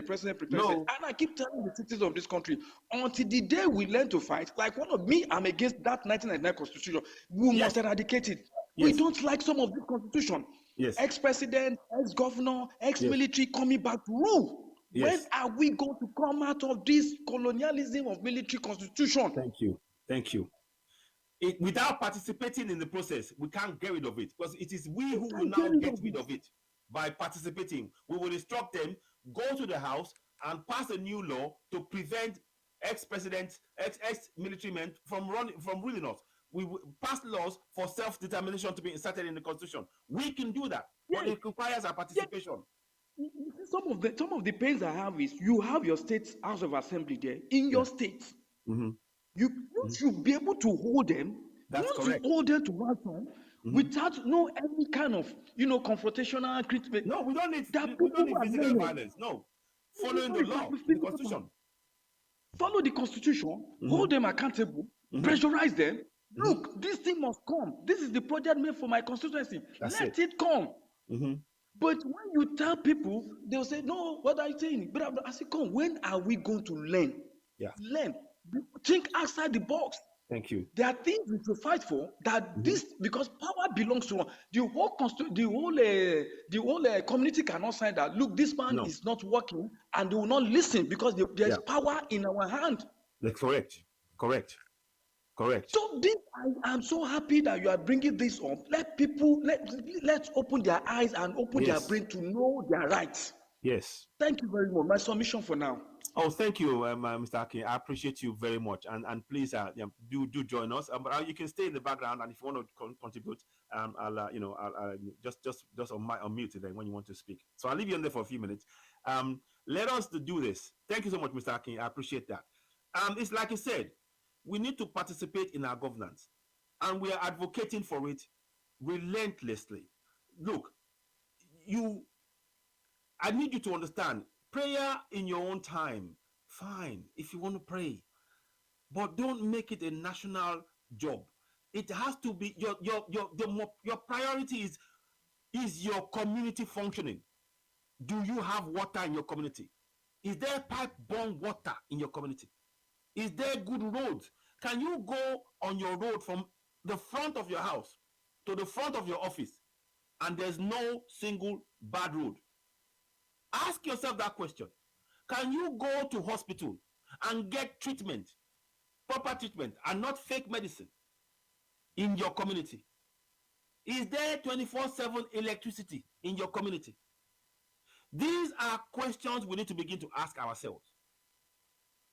No. And I keep telling the citizens of this country, until the day we learn to fight, like one of me, I'm against that 1999 constitution. We must eradicate it. We don't like some of this constitution. Ex-president, ex-governor, ex-military coming back to rule. When are we going to come out of this colonialism of military constitution? Thank you. Without participating in the process, we can't get rid of it because it is we who will now get rid of it by participating. We will instruct them, go to the House and pass a new law to prevent ex-presidents, ex-military men from ruling us. We will pass laws for self-determination to be inserted in the constitution. We can do that, but it requires our participation. Some of the pains I have is you have your state house of assembly there in your state. You should be able to hold them. That's correct. You hold them to ransom without any kind of confrontational treatment. No, we don't need physical violence. No, following the law, the constitution. Follow the constitution. Hold them accountable. Pressurize them. Look, this thing must come. This is the project made for my constituency. Let it come. But when you tell people, they'll say, "No, what are you saying?" But I say, "Come. When are we going to learn? Learn. Think outside the box. Thank you. There are things we should fight for that Mhm. this because power belongs to one. The whole community cannot sign that. Look, this man No. is not working, and they will not listen because there's Yeah. power in our hand. That's correct. Correct. Correct. So this, I am so happy that you are bringing this up. Let people let's open their eyes and open their Yes. brain to know their rights. Yes. Thank you very much. My submission for now. Oh, thank you, Mr. Akin. I appreciate you very much, and please, yeah, do join us. But you can stay in the background, and if you want to contribute, I'll I'll just on mute then when you want to speak. So I'll leave you on there for a few minutes. Let us to do this. Thank you so much, Mr. Akin. I appreciate that. It's like you said, we need to participate in our governance, and we are advocating for it relentlessly. Look, you I need you to understand prayer in your own time. Fine, if you want to pray, but don't make it a national job. It has to be your priority is your community functioning. Do you have water in your community? Is there pipe-borne water in your community? Is there good roads? Can you go on your road from the front of your house to the front of your office and there's no single bad road? Ask yourself that question. Can you go to hospital and get treatment, proper treatment, and not fake medicine in your community? Is there 24/7 electricity in your community? These are questions we need to begin to ask ourselves.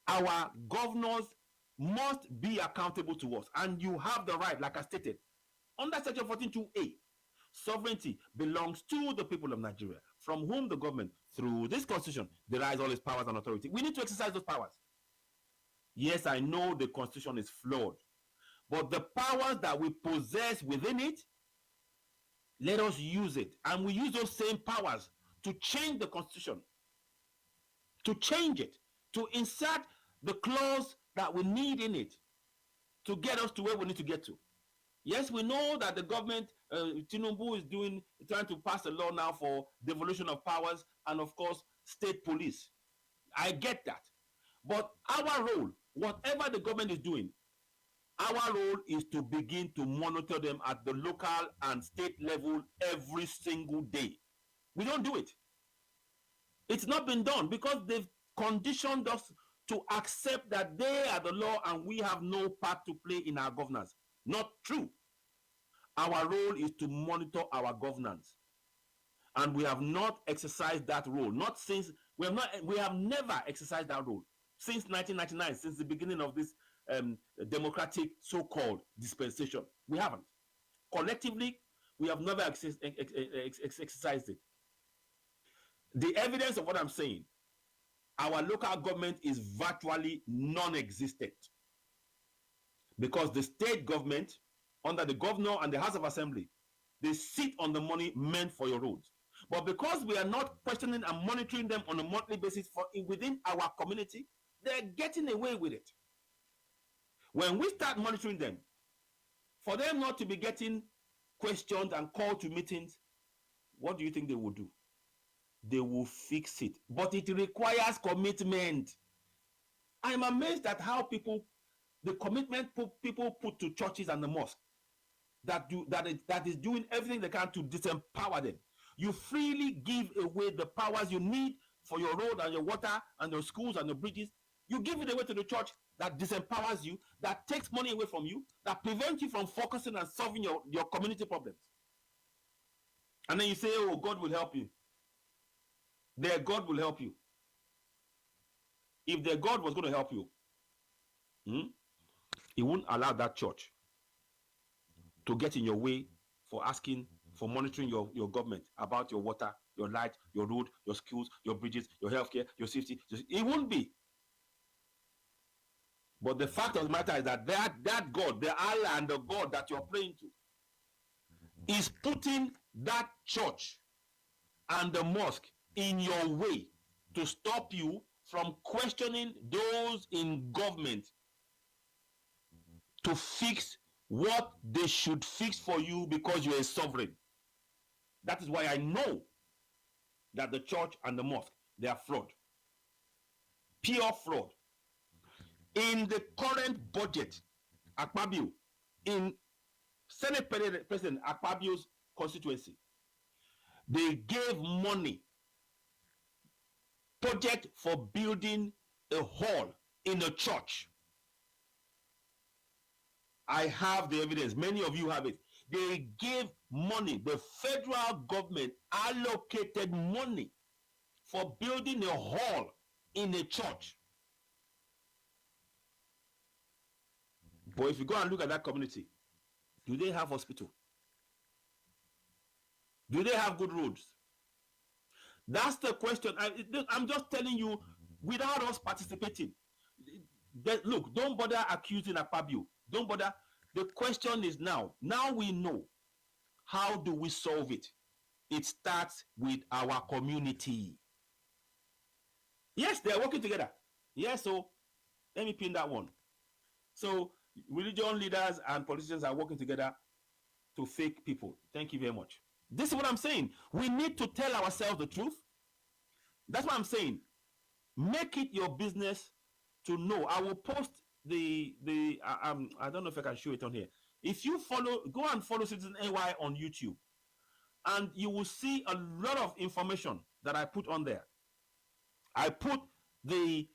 Our governors must be accountable to us, and you have the right, like I stated, under Section 14(2)(a). Sovereignty belongs to the people of Nigeria, from whom the government, through this constitution, derives all its powers and authority. We need to exercise those powers. Yes, I know the constitution is flawed, but the powers that we possess within it, let us use it. And we use those same powers to change the constitution, to change it, to insert the clause that we need in it to get us to where we need to get to. Yes, we know that the government, Tinubu is trying to pass a law now for devolution of powers and, of course, state police. I get that. But our role, whatever the government is doing, our role is to begin to monitor them at the local and state level every single day. We don't do it. It's not been done because they've conditioned us to accept that they are the law and we have no part to play in our governance. Not true. Our role is to monitor our governance, and we have not exercised that role. Not since we have never exercised that role since 1999, since the beginning of this democratic so-called dispensation. We haven't. Collectively, we have never exercised it. The evidence of what I'm saying, our local government is virtually non-existent because the state government, under the governor and the House of Assembly, they sit on the money meant for your roads. But because we are not questioning and monitoring them on a monthly basis within our community, they're getting away with it. When we start monitoring them, for them not to be getting questioned and called to meetings, what do you think they will do? They will fix it. But it requires commitment. I'm amazed at how the commitment people put to churches and the mosque that is doing everything they can to disempower them. You freely give away the powers you need for your road and your water and your schools and your bridges. You give it away to the church that disempowers you, that takes money away from you, that prevents you from focusing and solving your community problems. And then you say, oh, God will help you. Their God will help you. If their God was going to help you, he wouldn't allow that church to get in your way for monitoring your government about your water, your light, your road, your schools, your bridges, your healthcare, your safety. It won't be. But the fact of the matter is that God, the Allah and the God that you're praying to, is putting that church and the mosque in your way to stop you from questioning those in government to fix what they should fix for you because you're a sovereign. That is why I know that the church and the mosque, they are fraud. Pure fraud. In the current budget, Akpabio, in Senate President Akpabio's constituency, they gave money, project for building a hall in a church. I have the evidence. Many of you have it. They gave money. The federal government allocated money for building a hall in a church. But if you go and look at that community, do they have hospital? Do they have good roads? That's the question. I'm just telling you, without us participating. Look, don't bother accusing Akpabio. Don't bother. The question is now we know. How do we solve it? It starts with our community. Yes, they're working together. Yes, so let me pin that one. So religion leaders and politicians are working together to fake people. Thank you very much. This is what I'm saying. We need to tell ourselves the truth. That's what I'm saying. Make it your business to know. I will post the I don't know if I can show it on here. If you go and follow Citizen AY on YouTube, and you will see a lot of information that I put on there. I put the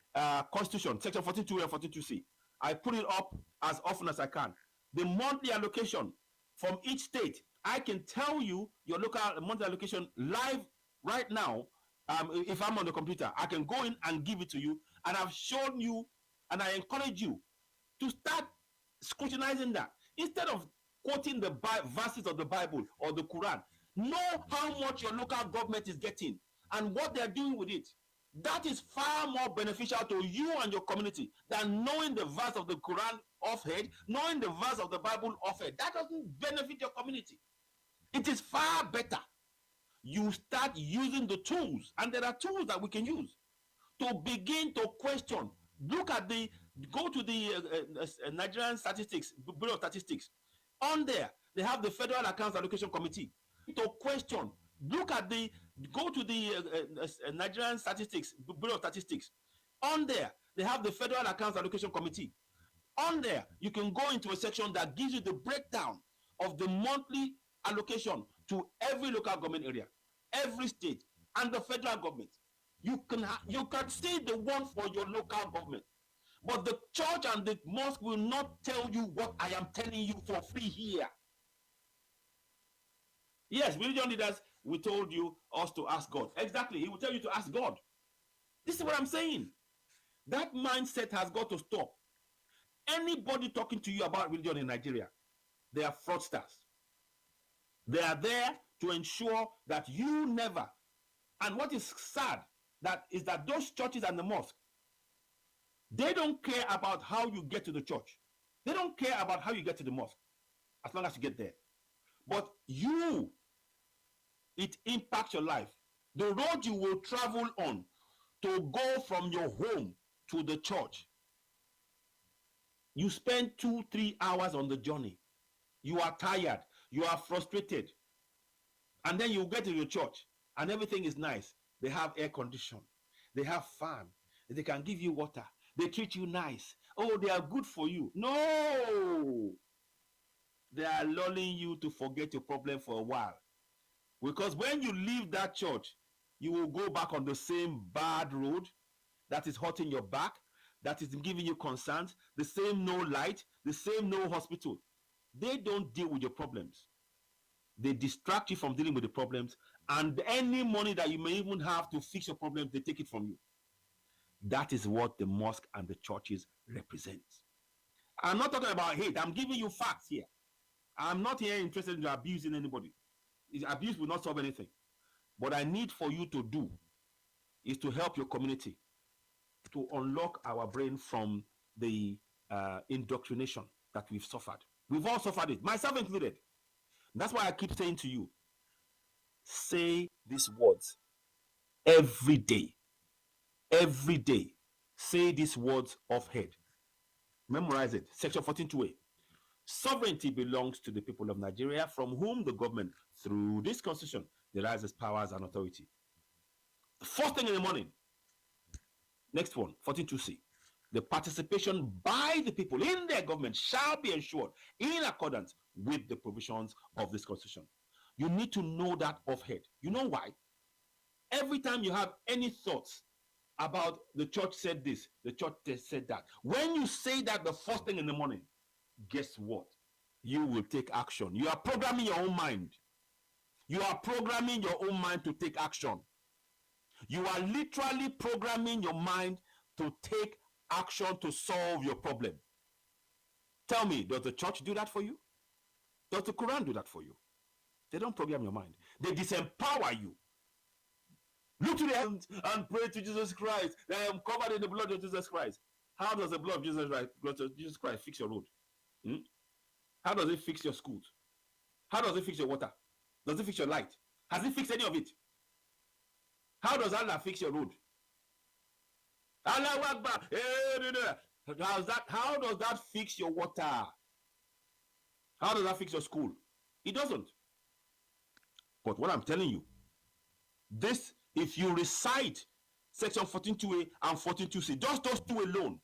Constitution, Section 42 and 42C. I put it up as often as I can. The monthly allocation from each state. I can tell you your local monthly allocation live right now. If I'm on the computer, I can go in and give it to you. And I've shown you, and I encourage you to start scrutinizing that. Instead of quoting the verses of the Bible or the Quran, know how much your local government is getting and what they're doing with it. That is far more beneficial to you and your community than knowing the verse of the Quran off head, knowing the verse of the Bible off head. That doesn't benefit your community. It is far better you start using the tools, and there are tools that we can use to begin to question. Go to the Nigerian Statistics, Bureau of Statistics. On there, they have the Federal Accounts Allocation Committee to question. Go to the Nigerian Statistics, Bureau of Statistics. On there, they have the Federal Accounts Allocation Committee. On there, you can go into a section that gives you the breakdown of the monthly allocation to every local government area, every state, and the federal government. You can see the one for your local government. But the church and the mosque will not tell you what I am telling you for free here. Yes, religion leaders, we told you us to ask God. Exactly, he will tell you to ask God. This is what I'm saying. That mindset has got to stop. Anybody talking to you about religion in Nigeria, they are fraudsters. They are there to ensure that you never. And what is sad is that those churches and the mosque, they don't care about how you get to the church. They don't care about how you get to the mosque, as long as you get there. But it impacts your life. The road you will travel on to go from your home to the church, you spend 2-3 hours on the journey. You are tired. You are frustrated. And then you get to your church and everything is nice. They have air condition. They have fan. They can give you water. They treat you nice. Oh, they are good for you. No. They are lulling you to forget your problem for a while. Because when you leave that church, you will go back on the same bad road that is hurting your back, that is giving you concerns, the same no light, the same no hospital. They don't deal with your problems. They distract you from dealing with the problems, and any money that you may even have to fix your problems, they take it from you. That is what the mosque and the churches represent. I'm not talking about hate. I'm giving you facts here. I'm not here interested in abusing anybody. Abuse will not solve anything. What I need for you to do is to help your community to unlock our brain from the indoctrination that we've suffered. We've all suffered it, myself included. That's why I keep saying to you, say these words every day. Every day. Say these words off head. Memorize it. Section 14.2a. Sovereignty belongs to the people of Nigeria, from whom the government, through this constitution, derives its powers and authority. First thing in the morning. Next one, 14.2c. The participation by the people in their government shall be ensured in accordance with the provisions of this constitution. You need to know that off head. You know why? Every time you have any thoughts about the church said this, the church said that, when you say that the first thing in the morning, guess what? You will take action. You are programming your own mind. You are programming your own mind to take action. You are literally programming your mind to take action to solve your problem. Tell me, does the church do that for you? Does the Quran do that for you? They don't program your mind. They disempower you. Look to the heavens and pray to Jesus Christ. I am covered in the blood of Jesus Christ. How does the blood of Jesus Christ fix your road? How does it fix your schools? How does it fix your water? Does it fix your light? Has it fixed any of it? How does Allah fix your road? Allah Akbar. How does that fix your water? How does that fix your school? It doesn't. But what I'm telling you, this, if you recite section 14.2a and 14.2c, just those two alone,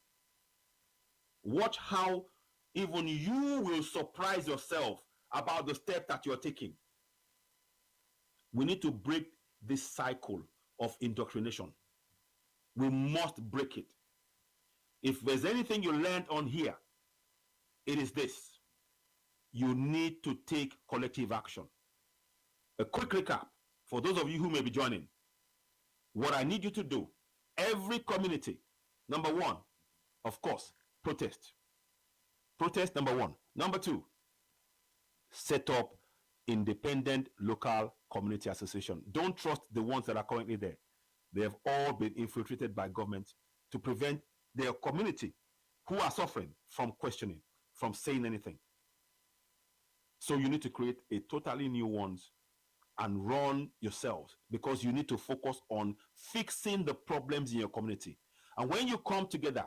watch how even you will surprise yourself about the step that you're taking. We need to break this cycle of indoctrination. We must break it. If there's anything you learned on here, it is this: you need to take collective action. A quick recap for those of you who may be joining. What I need you to do, every community, number one, of course, protest. Protest, number one. Number two, set up independent local community association. Don't trust the ones that are currently there. They have all been infiltrated by government to prevent their community who are suffering from questioning, from saying anything. So you need to create a totally new ones and run yourselves, because you need to focus on fixing the problems in your community. And when you come together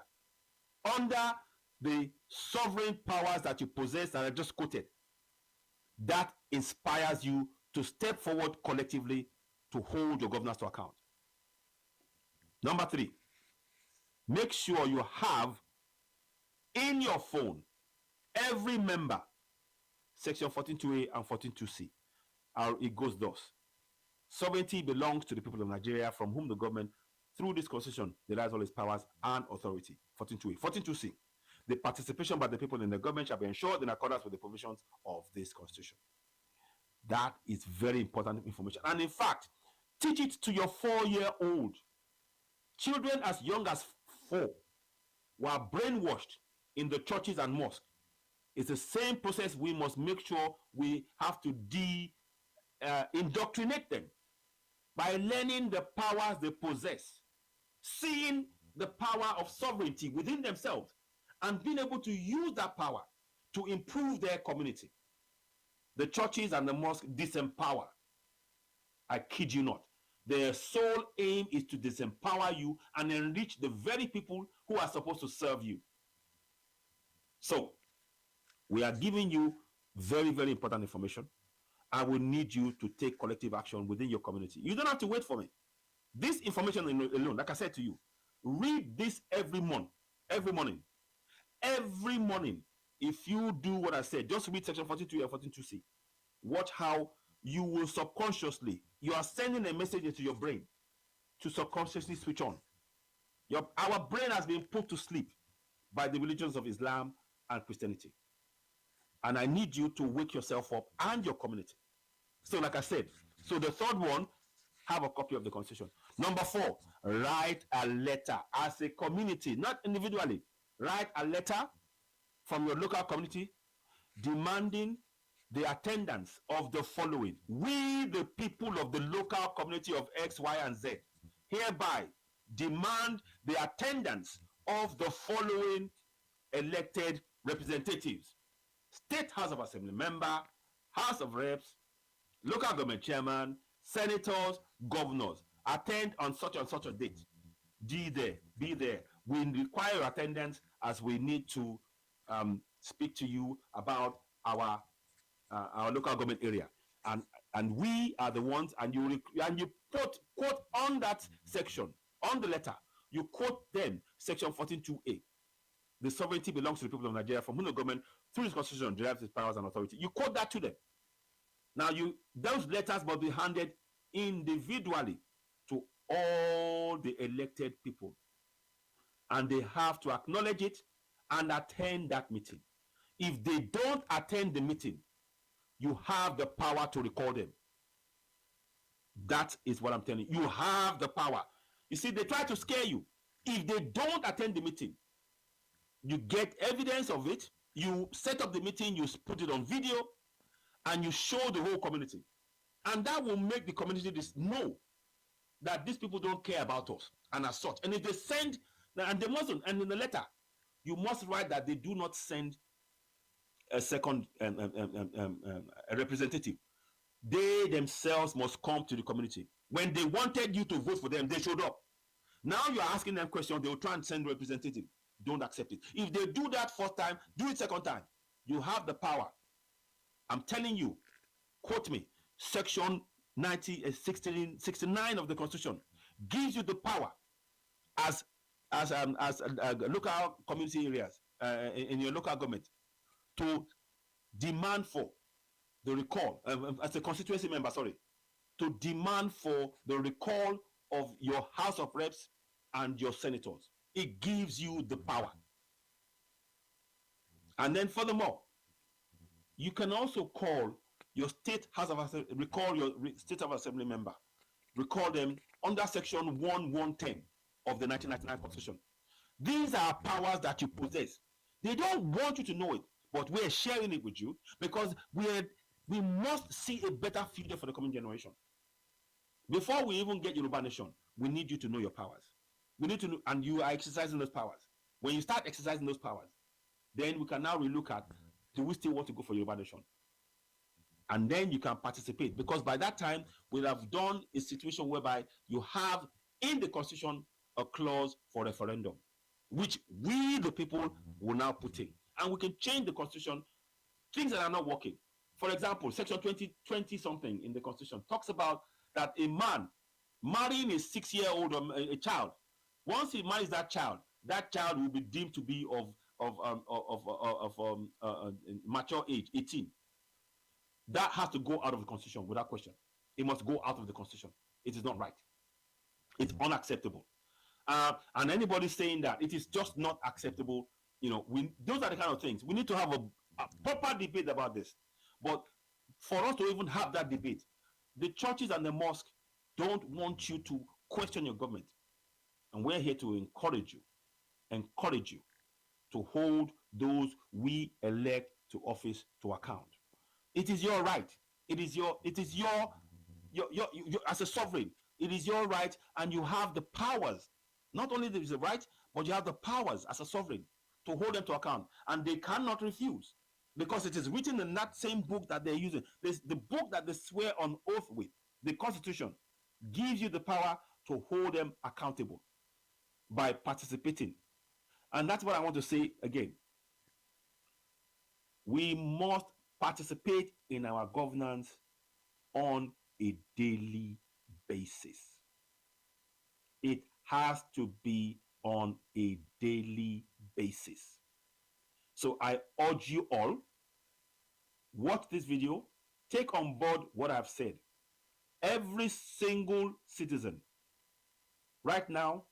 under the sovereign powers that you possess that I just quoted, that inspires you to step forward collectively to hold your governors to account. Number three, make sure you have in your phone every member, section 14.2a and 14.2c. It goes thus: sovereignty belongs to the people of Nigeria, from whom the government, through this constitution, derives all its powers and authority. 14.2a. 14.2c, the participation by the people in the government shall be ensured in accordance with the provisions of this constitution. That is very important information. And in fact, teach it to your 4-year-old. Children as young as 4 were brainwashed in the churches and mosques. It's the same process we must make sure we have to indoctrinate them by learning the powers they possess, seeing the power of sovereignty within themselves, and being able to use that power to improve their community. The churches and the mosques disempower. I kid you not. Their sole aim is to disempower you and enrich the very people who are supposed to serve you. So, we are giving you very, very important information. I will need you to take collective action within your community. You don't have to wait for me. This information alone, like I said to you, read this every morning. Every morning. Every morning. If you do what I said, just read section 42 and 42c. Watch how you will subconsciously, you are sending a message into your brain to subconsciously switch on. Our brain has been put to sleep by the religions of Islam and Christianity. And I need you to wake yourself up and your community. So like I said, so the third one, have a copy of the constitution. Number 4, write a letter as a community, not individually. Write a letter from your local community demanding the attendance of the following. We, the people of the local community of X, Y, and Z, hereby demand the attendance of the following elected representatives: State House of Assembly member, House of Reps, local government chairman, senators, governors. Attend on such and such a date. Be there. We require your attendance, as we need to speak to you about our local government area, and we are the ones. And you quote on that section, on the letter, you quote them section 14.2a. the sovereignty belongs to the people of Nigeria, from whom the government, through its constitution, derives its powers and authority. You quote that to them. Now, those letters must be handed individually to all the elected people, and they have to acknowledge it and attend that meeting. If they don't attend the meeting, you have the power to recall them. That is what I'm telling you. You have the power. You see, they try to scare you. If they don't attend the meeting, you get evidence of it. You set up the meeting, you put it on video, and you show the whole community. And that will make the community know that these people don't care about us, and as such. And if they send, and they mustn't, and in the letter, you must write that they do not send a second a representative. They themselves must come to the community. When they wanted you to vote for them, they showed up. Now you're asking them questions, they will try and send a representative. Don't accept it. If they do that first time, do it second time. You have the power. I'm telling you, quote me, section 69 of the Constitution gives you the power as local community areas in your local government to demand for the recall, as a constituency member, to demand for the recall of your House of Reps and your senators. It gives you the power. And then furthermore, you can also call your state House of Assembly, recall your state of assembly member, recall them under section 1110 of the 1999 Constitution. These are powers that you possess. They don't want you to know it, but we're sharing it with you because we must see a better future for the coming generation. Before we even get Yoruba Nation, we need you to know your powers. We need to know, and you are exercising those powers. When you start exercising those powers, then we can now relook at, do we still want to go for Yoruba Nation? And then you can participate, because by that time, we'll have done a situation whereby you have in the Constitution a clause for referendum, which we, the people, will now put in. And we can change the Constitution, things that are not working. For example, section 20 something in the Constitution talks about that a man marrying a 6-year-old a child, once he marries that child will be deemed to be of mature age, 18. That has to go out of the Constitution without question. It must go out of the Constitution. It is not right. It's unacceptable. And anybody saying that it is just not acceptable, those are the kind of things. We need to have a proper debate about this. But for us to even have that debate, the churches and the mosque don't want you to question your government. And we're here to encourage you to hold those we elect to office to account. It is your right. It is your as a sovereign, it is your right, and you have the powers. Not only there is the right, but you have the powers as a sovereign to hold them to account, and they cannot refuse, because it is written in that same book that they're using. The book that they swear on oath with, the Constitution, gives you the power to hold them accountable by participating. And that's what I want to say again. We must participate in our governance on a daily basis. It has to be on a daily basis. So I urge you all, watch this video, take on board what I've said. Every single citizen, right now,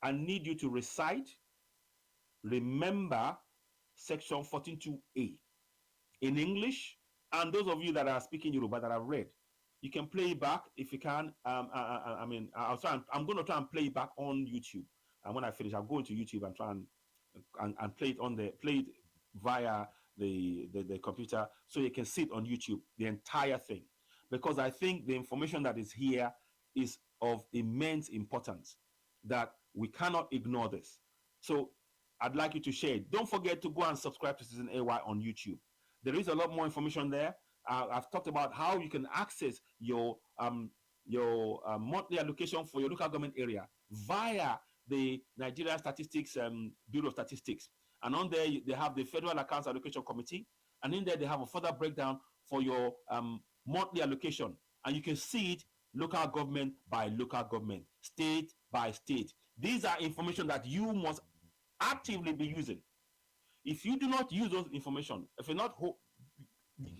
I need you to recite, remember section 14.2a in English, and those of you that are speaking Yoruba that I've read, you can play it back if you can. I'm going to try and play it back on YouTube. And when I finish, I'll go into YouTube and try and play it via the computer, so you can see it on YouTube, the entire thing. Because I think the information that is here is of immense importance, that we cannot ignore this. So I'd like you to share it. Don't forget to go and subscribe to Citizen AY on YouTube. There is a lot more information there. I've talked about how you can access your monthly allocation for your local government area via the Nigeria Statistics Bureau of Statistics. And on there, they have the Federal Accounts Allocation Committee. And in there, they have a further breakdown for your monthly allocation. And you can see it local government by local government, state by state. These are information that you must actively be using. If you do not use those information, if you're not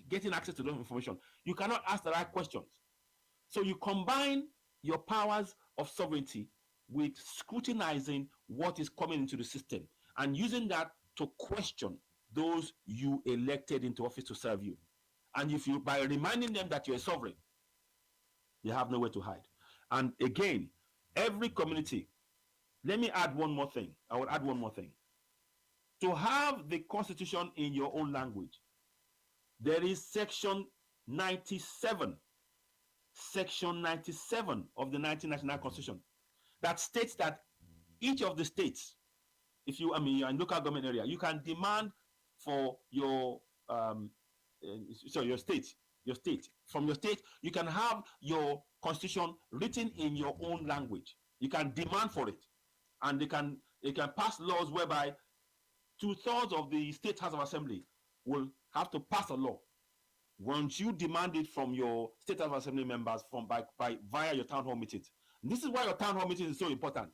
getting access to those information, you cannot ask the right questions. So you combine your powers of sovereignty with scrutinizing what is coming into the system and using that to question those you elected into office to serve you. And if you, by reminding them that you're a sovereign, you have nowhere to hide. And again, every community, let me add one more thing. I will add one more thing. To have the constitution in your own language, there is section 97 of the 1999 constitution that states that each of the states, if you, I mean, you're in local government area, you can demand for your your state, from your state, you can have your constitution written in your own language. You can demand for it, and they can pass laws whereby 2/3 of the state house of assembly will have to pass a law. Once you demand it from your state house of assembly members via your town hall meetings. And this is why your town hall meeting is so important,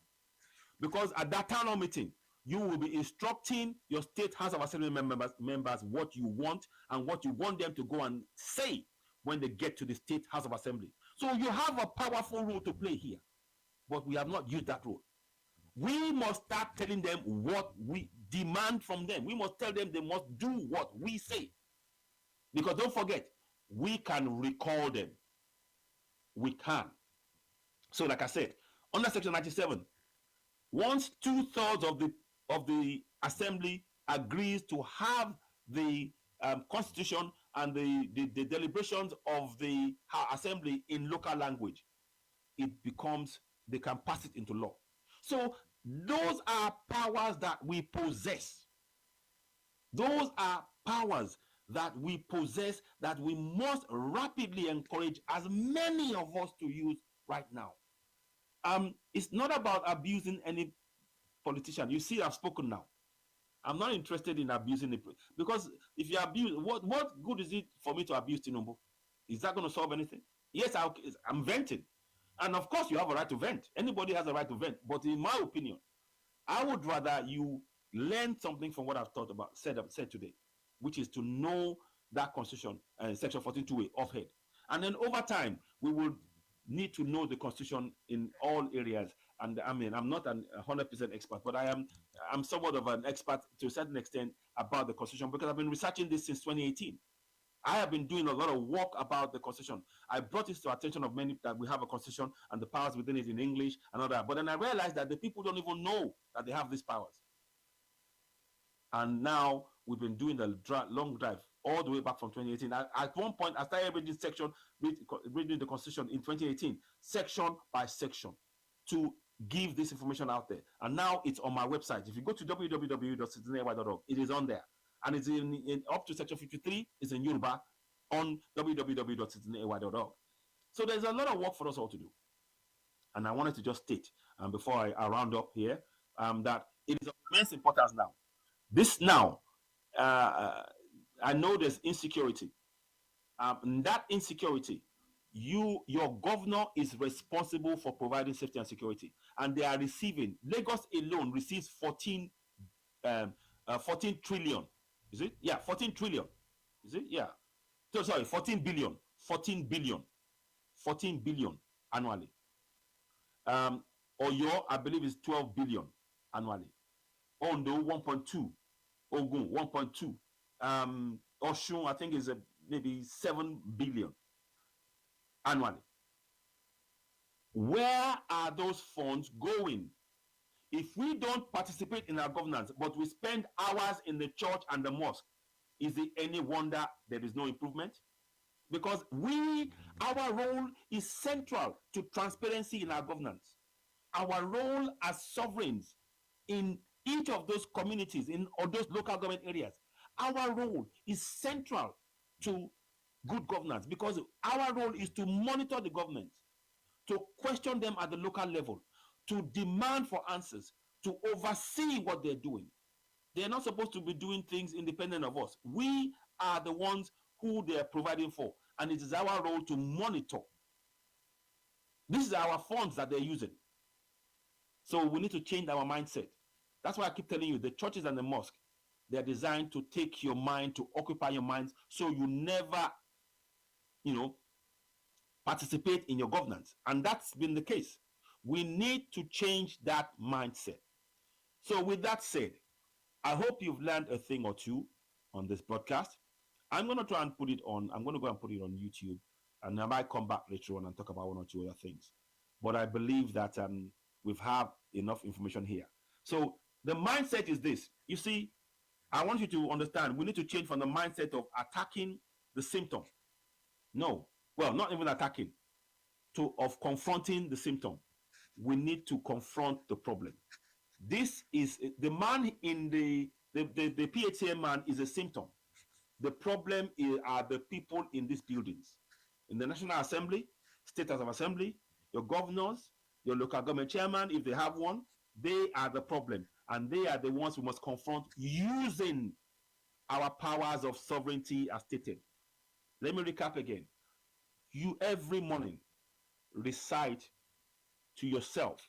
because at that town hall meeting, you will be instructing your state house of assembly members what you want and what you want them to go and say when they get to the state house of assembly. So you have a powerful role to play here, but we have not used that role. We must start telling them what we demand from them. We must tell them they must do what we say. Because don't forget, we can recall them. We can. So like I said, under section 97, once 2/3 of the assembly agrees to have the constitution and the deliberations of the assembly in local language, it becomes, they can pass it into law. So those are powers that we possess. Those are powers that we possess that we must rapidly encourage as many of us to use right now. It's not about abusing any politician. You see, I've spoken now. I'm not interested in abusing it, because if you abuse, what good is it for me to abuse Tinubu? Is that going to solve anything? Yes, I'm venting, and of course you have a right to vent. Anybody has a right to vent, but in my opinion, I would rather you learn something from what I've said today, which is to know that constitution and section 14(2)(a) off head, and then over time we will need to know the constitution in all areas. And I mean, I'm not a 100% expert, but I'm somewhat of an expert to a certain extent about the constitution, because I've been researching this since 2018. I have been doing a lot of work about the constitution. I brought this to attention of many, that we have a constitution and the powers within it in English and all that. But then I realized that the people don't even know that they have these powers. And now we've been doing the long drive all the way back from 2018. At one point, I started reading the constitution in 2018, section by section, to give this information out there. And now it's on my website. If you go to www.citizenay.org, it is on there. And it's in up to section 53 is in Yoruba on www.citizenay.org. So there's a lot of work for us all to do. And I wanted to just state, before I round up here, that it is of immense importance now. This now, I know there's insecurity. That insecurity, your governor is responsible for providing safety and security, and they are receiving. Lagos alone receives 14 trillion. Is it? Yeah, 14 trillion. Is it? Yeah. So sorry, 14 billion. 14 billion. 14 billion annually. Oyo, I believe, is 12 billion annually. Ondo, 1.2. Ogun, 1.2. Oshun, I think, is maybe 7 billion annually. Where are those funds going? If we don't participate in our governance, but we spend hours in the church and the mosque, is it any wonder there is no improvement? Because our role is central to transparency in our governance. Our role as sovereigns in each of those communities, in all those local government areas, our role is central to good governance, because our role is to monitor the government, to question them at the local level, to demand for answers, to oversee what they're doing. They're not supposed to be doing things independent of us. We are the ones who they're providing for, and it is our role to monitor. This is our funds that they're using. So we need to change our mindset. That's why I keep telling you, the churches and the mosque, They're designed to take your mind, to occupy your mind, so you never, you know, participate in your governance. And that's been the case. We need to change that mindset. So, with that said, I hope you've learned a thing or two on this podcast. I'm going to try and put it on, I'm going to go and put it on YouTube, and I might come back later on and talk about one or two other things. But I believe that we've had enough information here. So, the mindset is this. You see, I want you to understand we need to change from the mindset of attacking the symptom. No, well, not even attacking, of confronting the symptom. We need to confront the problem. This is the man in the PHCM man is a symptom. The problem are the people in these buildings, in the National Assembly, State House of Assembly, your governors, your local government chairman, if they have one. They are the problem, and they are the ones we must confront using our powers of sovereignty as stated. Let me recap again. You every morning recite to yourself,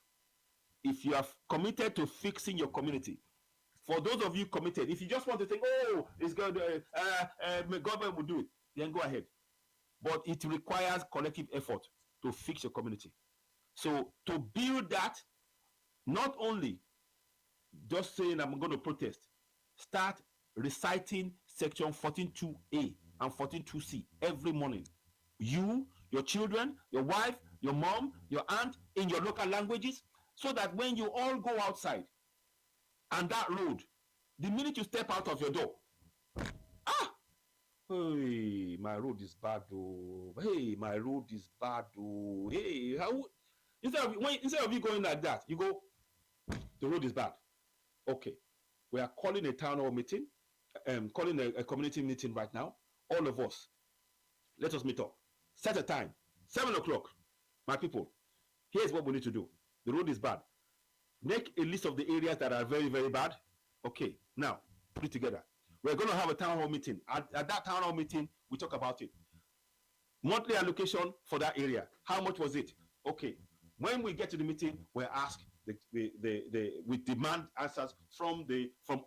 if you are committed to fixing your community. For those of you committed, if you just want to think, oh, it's going to, government will do it, then go ahead. But it requires collective effort to fix your community. So to build that, not only just saying I'm going to protest, start reciting section 14.2a and 14.2c every morning. You, your children, your wife, your mom, your aunt, in your local languages, so that when you all go outside and that road, the minute you step out of your door, hey, my road is bad, oh. Hey, my road is bad, oh. Hey, how? Instead of you going like that, you go, the road is bad. Okay, we are calling a town hall meeting, calling a community meeting right now. All of us, let us meet up. Set a time, 7 o'clock. My people, here's what we need to do. The road is bad. Make a list of the areas that are very, very bad. Okay, now put it together. We're going to have a town hall meeting. At that town hall meeting, we talk about it. Monthly allocation for that area. How much was it? Okay. When we get to the meeting, we're asked we demand answers from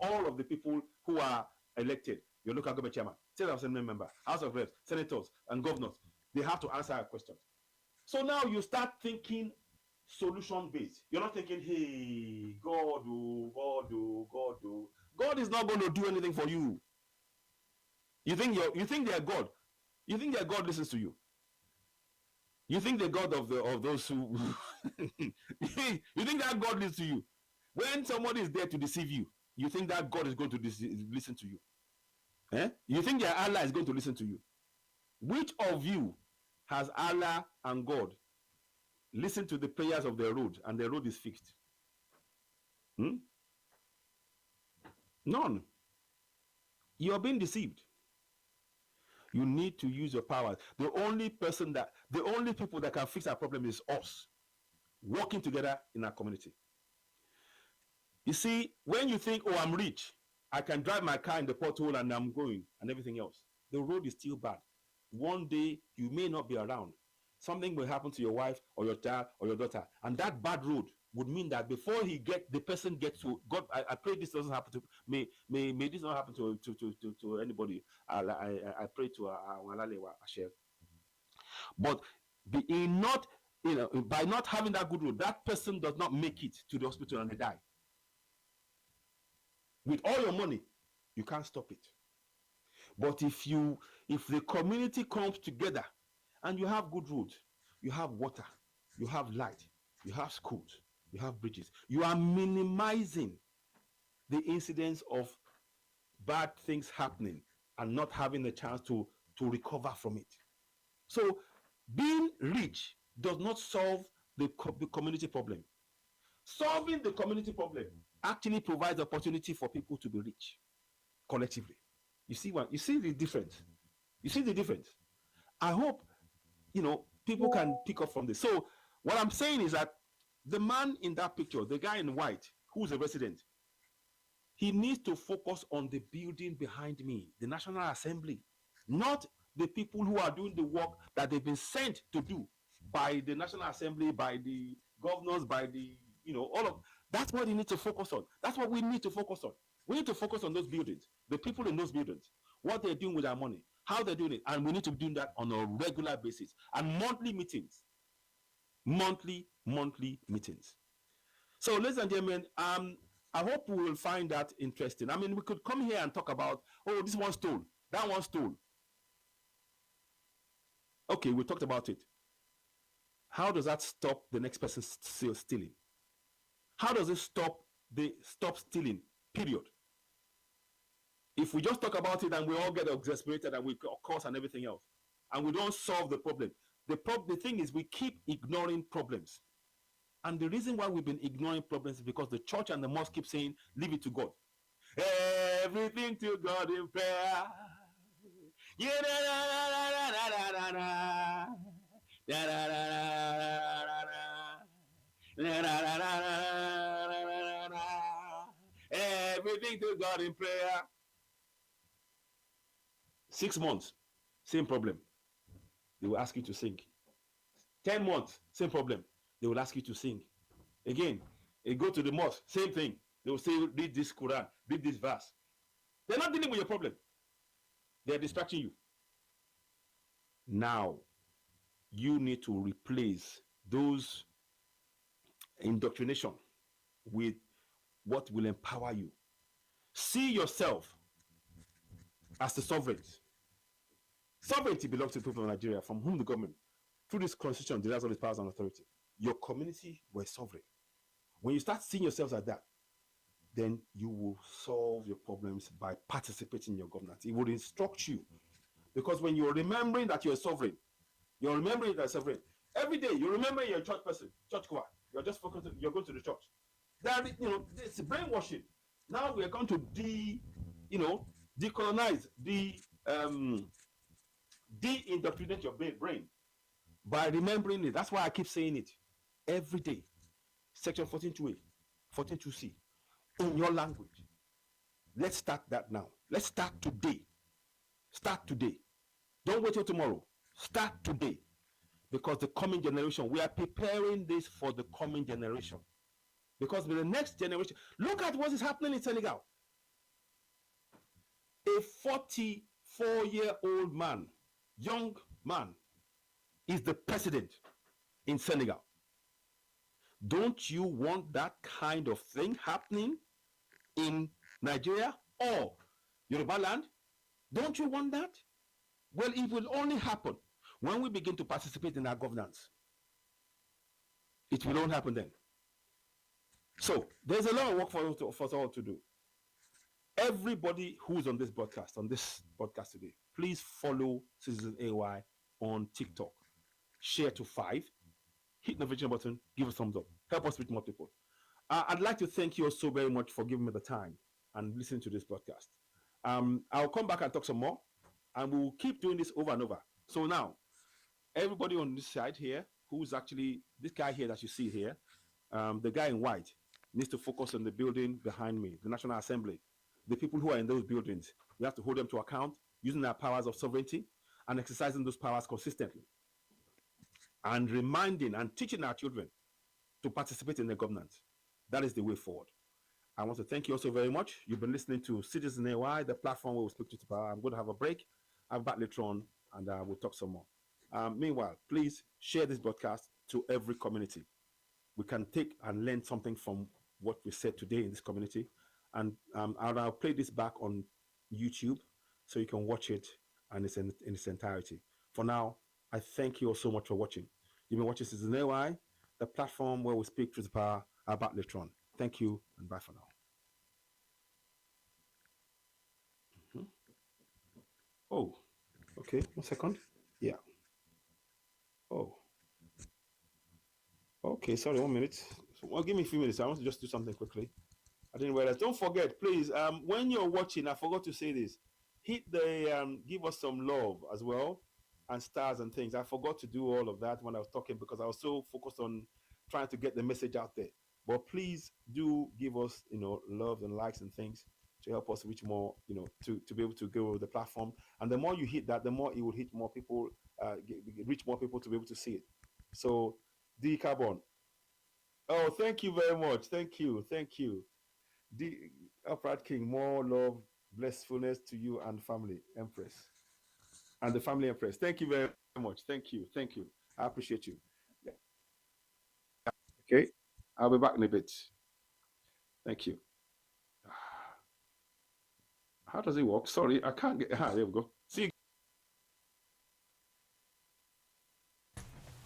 all of the people who are elected. Your local government chairman, state assembly member, house of reps, senators, and governors. They have to answer our questions. So now you start thinking solution based. You're not thinking, hey, God, oh, God, oh, God, oh. God is not going to do anything for you. You think they're God. You think their God listens to you. You think the God of those who you think that God listens to you. When somebody is there to deceive you, you think that God is going to listen to you. You think their Allah is going to listen to you. Which of you has Allah and God listened to the prayers of the road and the road is fixed? None. You are being deceived. You need to use your powers. The only people that can fix our problem is us, working together in our community. You see, when you think, oh, I'm rich, I can drive my car in the pothole and I'm going and everything else, the road is still bad. One day you may not be around. Something will happen to your wife or your child or your daughter, and that bad road would mean that before the person gets to God, I pray this doesn't happen to may this not happen to anybody. I pray to Asher. But by not having that good road, that person does not make it to the hospital and they die. With all your money, you can't stop it. But if the community comes together and you have good roads, you have water, you have light, you have schools, you have bridges, you are minimizing the incidence of bad things happening and not having a chance to recover from it. So being rich does not solve the community problem. Solving the community problem actually provides opportunity for people to be rich collectively. You see the difference. You see the difference. I hope people can pick up from this. So what I'm saying is that the man in that picture, the guy in white, who's a resident, he needs to focus on the building behind me, the National Assembly, not the people who are doing the work that they've been sent to do by the National Assembly, by the governors, by the all of. That's what he needs to focus on. That's what we need to focus on. We need to focus on those buildings, the people in those buildings, what they're doing with our money, how they're doing it, and we need to be doing that on a regular basis and monthly meetings, monthly meetings. So, ladies and gentlemen, I hope we will find that interesting. I mean, we could come here and talk about, oh, this one stole, that one stole. Okay, we talked about it. How does that stop the next person stealing? How does it stop stealing? Period. If we just talk about it and we all get exasperated and we cause and everything else, and we don't solve the problem, the thing is we keep ignoring problems. And the reason why we've been ignoring problems is because the church and the mosque keep saying, leave it to God. Everything to God in prayer. Everything to God in prayer. 6 months, same problem. They will ask you to sing. 10 months, same problem. They will ask you to sing. Again, you go to the mosque, same thing. They will say, read this Quran, read this verse. They're not dealing with your problem. They're distracting you. Now, you need to replace those indoctrination with what will empower you. See yourself as the sovereign. Sovereignty belongs to the people of Nigeria, from whom the government, through this constitution, derives all its powers and authority. Your community were sovereign. When you start seeing yourselves like that, then you will solve your problems by participating in your governance. It will instruct you. Because when you're remembering that you're sovereign, you're remembering that you're sovereign. Every day, you remember you're a church person, church choir. You're just focused, you're going to the church. That, it's brainwashing. Now we are going to decolonize, de-indoctrinate your brain by remembering it. That's why I keep saying it every day. Section 14.2a, 14.2c, in your language. Let's start that now. Let's start today. Start today. Don't wait till tomorrow. Start today. Because the coming generation, we are preparing this for the coming generation. Because with the next generation, look at what is happening in Senegal. A 44-year-old man, young man, is the president in Senegal. Don't you want that kind of thing happening in Nigeria or Yoruba land? Don't you want that? Well, it will only happen when we begin to participate in our governance. It will only happen then. So there's a lot of work for us all to do. Everybody who's on this podcast today, please follow Citizen AY on TikTok. Share to 5. Hit the notification button. Give us a thumbs up. Help us reach more people. I'd like to thank you all so very much for giving me the time and listening to this podcast. I'll come back and talk some more, and we'll keep doing this over and over. So now, everybody on this side here, who's actually this guy here that you see here, the guy in white, needs to focus on the building behind me, the National Assembly. The people who are in those buildings, we have to hold them to account using our powers of sovereignty and exercising those powers consistently. And reminding and teaching our children to participate in the governance. That is the way forward. I want to thank you also very much. You've been listening to Citizen AY, the platform where we speak to power. I'm going to have a break. I'll be back later on, and we'll talk some more. Meanwhile, please share this broadcast to every community. We can take and learn something from what we said today in this community. And I'll play this back on YouTube so you can watch it and it's in its entirety. For now, I thank you all so much for watching. You've been watching Citizen AY, the platform where we speak truth to power. I'll be back later on. Thank you and bye for now. Oh, okay. 1 second. Yeah. Oh. Okay, sorry, 1 minute. Well, give me a few minutes. I want to just do something quickly. I didn't realize. Don't forget, please, when you're watching, I forgot to say this. Hit the give us some love as well and stars and things. I forgot to do all of that when I was talking because I was so focused on trying to get the message out there. But please do give us, love and likes and things to help us reach more, to be able to go with the platform. And the more you hit that, the more it will hit more people, reach more people to be able to see it. So, D Carbon. Oh, thank you very much. Thank you. Upright King, more love, blissfulness to you and family, Empress. And the family Empress. Thank you very much. Thank you. Thank you. I appreciate you. Okay. I'll be back in a bit. Thank you. How does it work? Sorry, I can't get. There we go. See you.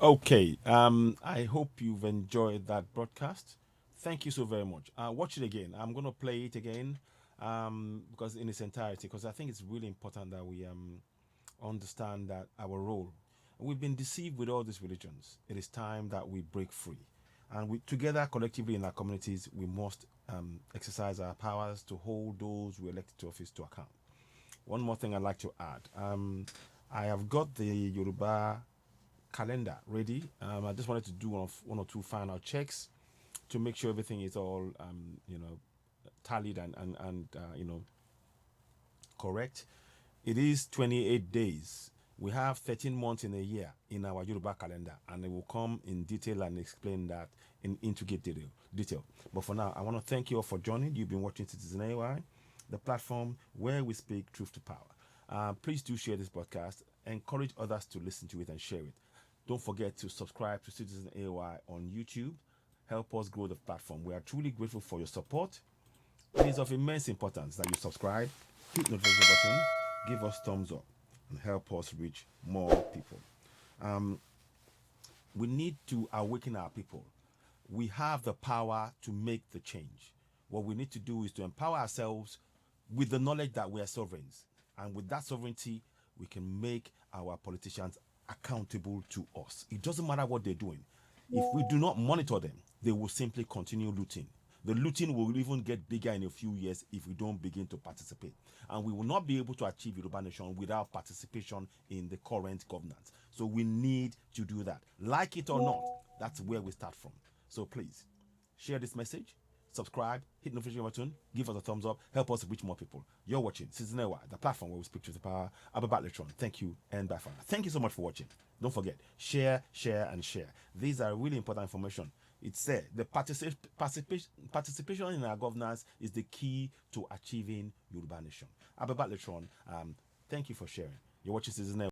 Okay. I hope you've enjoyed that broadcast. Thank you so very much. Watch it again. I'm gonna play it again, because in its entirety, because I think it's really important that we understand that our role. We've been deceived with all these religions. It is time that we break free, and we together collectively in our communities we must exercise our powers to hold those we elected to office to account. One more thing I'd like to add. I have got the Yoruba calendar ready. I just wanted to do one or two final checks to make sure everything is all tallied and correct. It is 28 days. We have 13 months in a year in our Yoruba calendar, and it will come in detail and explain that in intricate detail. But for now, I want to thank you all for joining. You've been watching Citizen AY, the platform where we speak truth to power. Please do share this podcast. Encourage others to listen to it and share it. Don't forget to subscribe to Citizen AY on YouTube. Help us grow the platform. We are truly grateful for your support. It is of immense importance that you subscribe, hit the notification button, give us thumbs up, and help us reach more people. We need to awaken our people. We have the power to make the change. What we need to do is to empower ourselves with the knowledge that we are sovereigns. And with that sovereignty, we can make our politicians accountable to us. It doesn't matter what they're doing. If we do not monitor them, they will simply continue looting. The looting will even get bigger in a few years if we don't begin to participate. And we will not be able to achieve Yoruba Nation without participation in the current governance. So we need to do that. Like it or not, that's where we start from. So please, share this message, subscribe, hit the notification button, give us a thumbs up, help us reach more people. You're watching Citizen AY, the platform where we speak to the power. I'll be back later on. Thank you and bye for now. Thank you so much for watching. Don't forget, share, share, and share. These are really important information. It's said the participation in our governance is the key to achieving Yoruba Nation. I'll be back later on. Thank you for sharing. You're watching Citizen AY.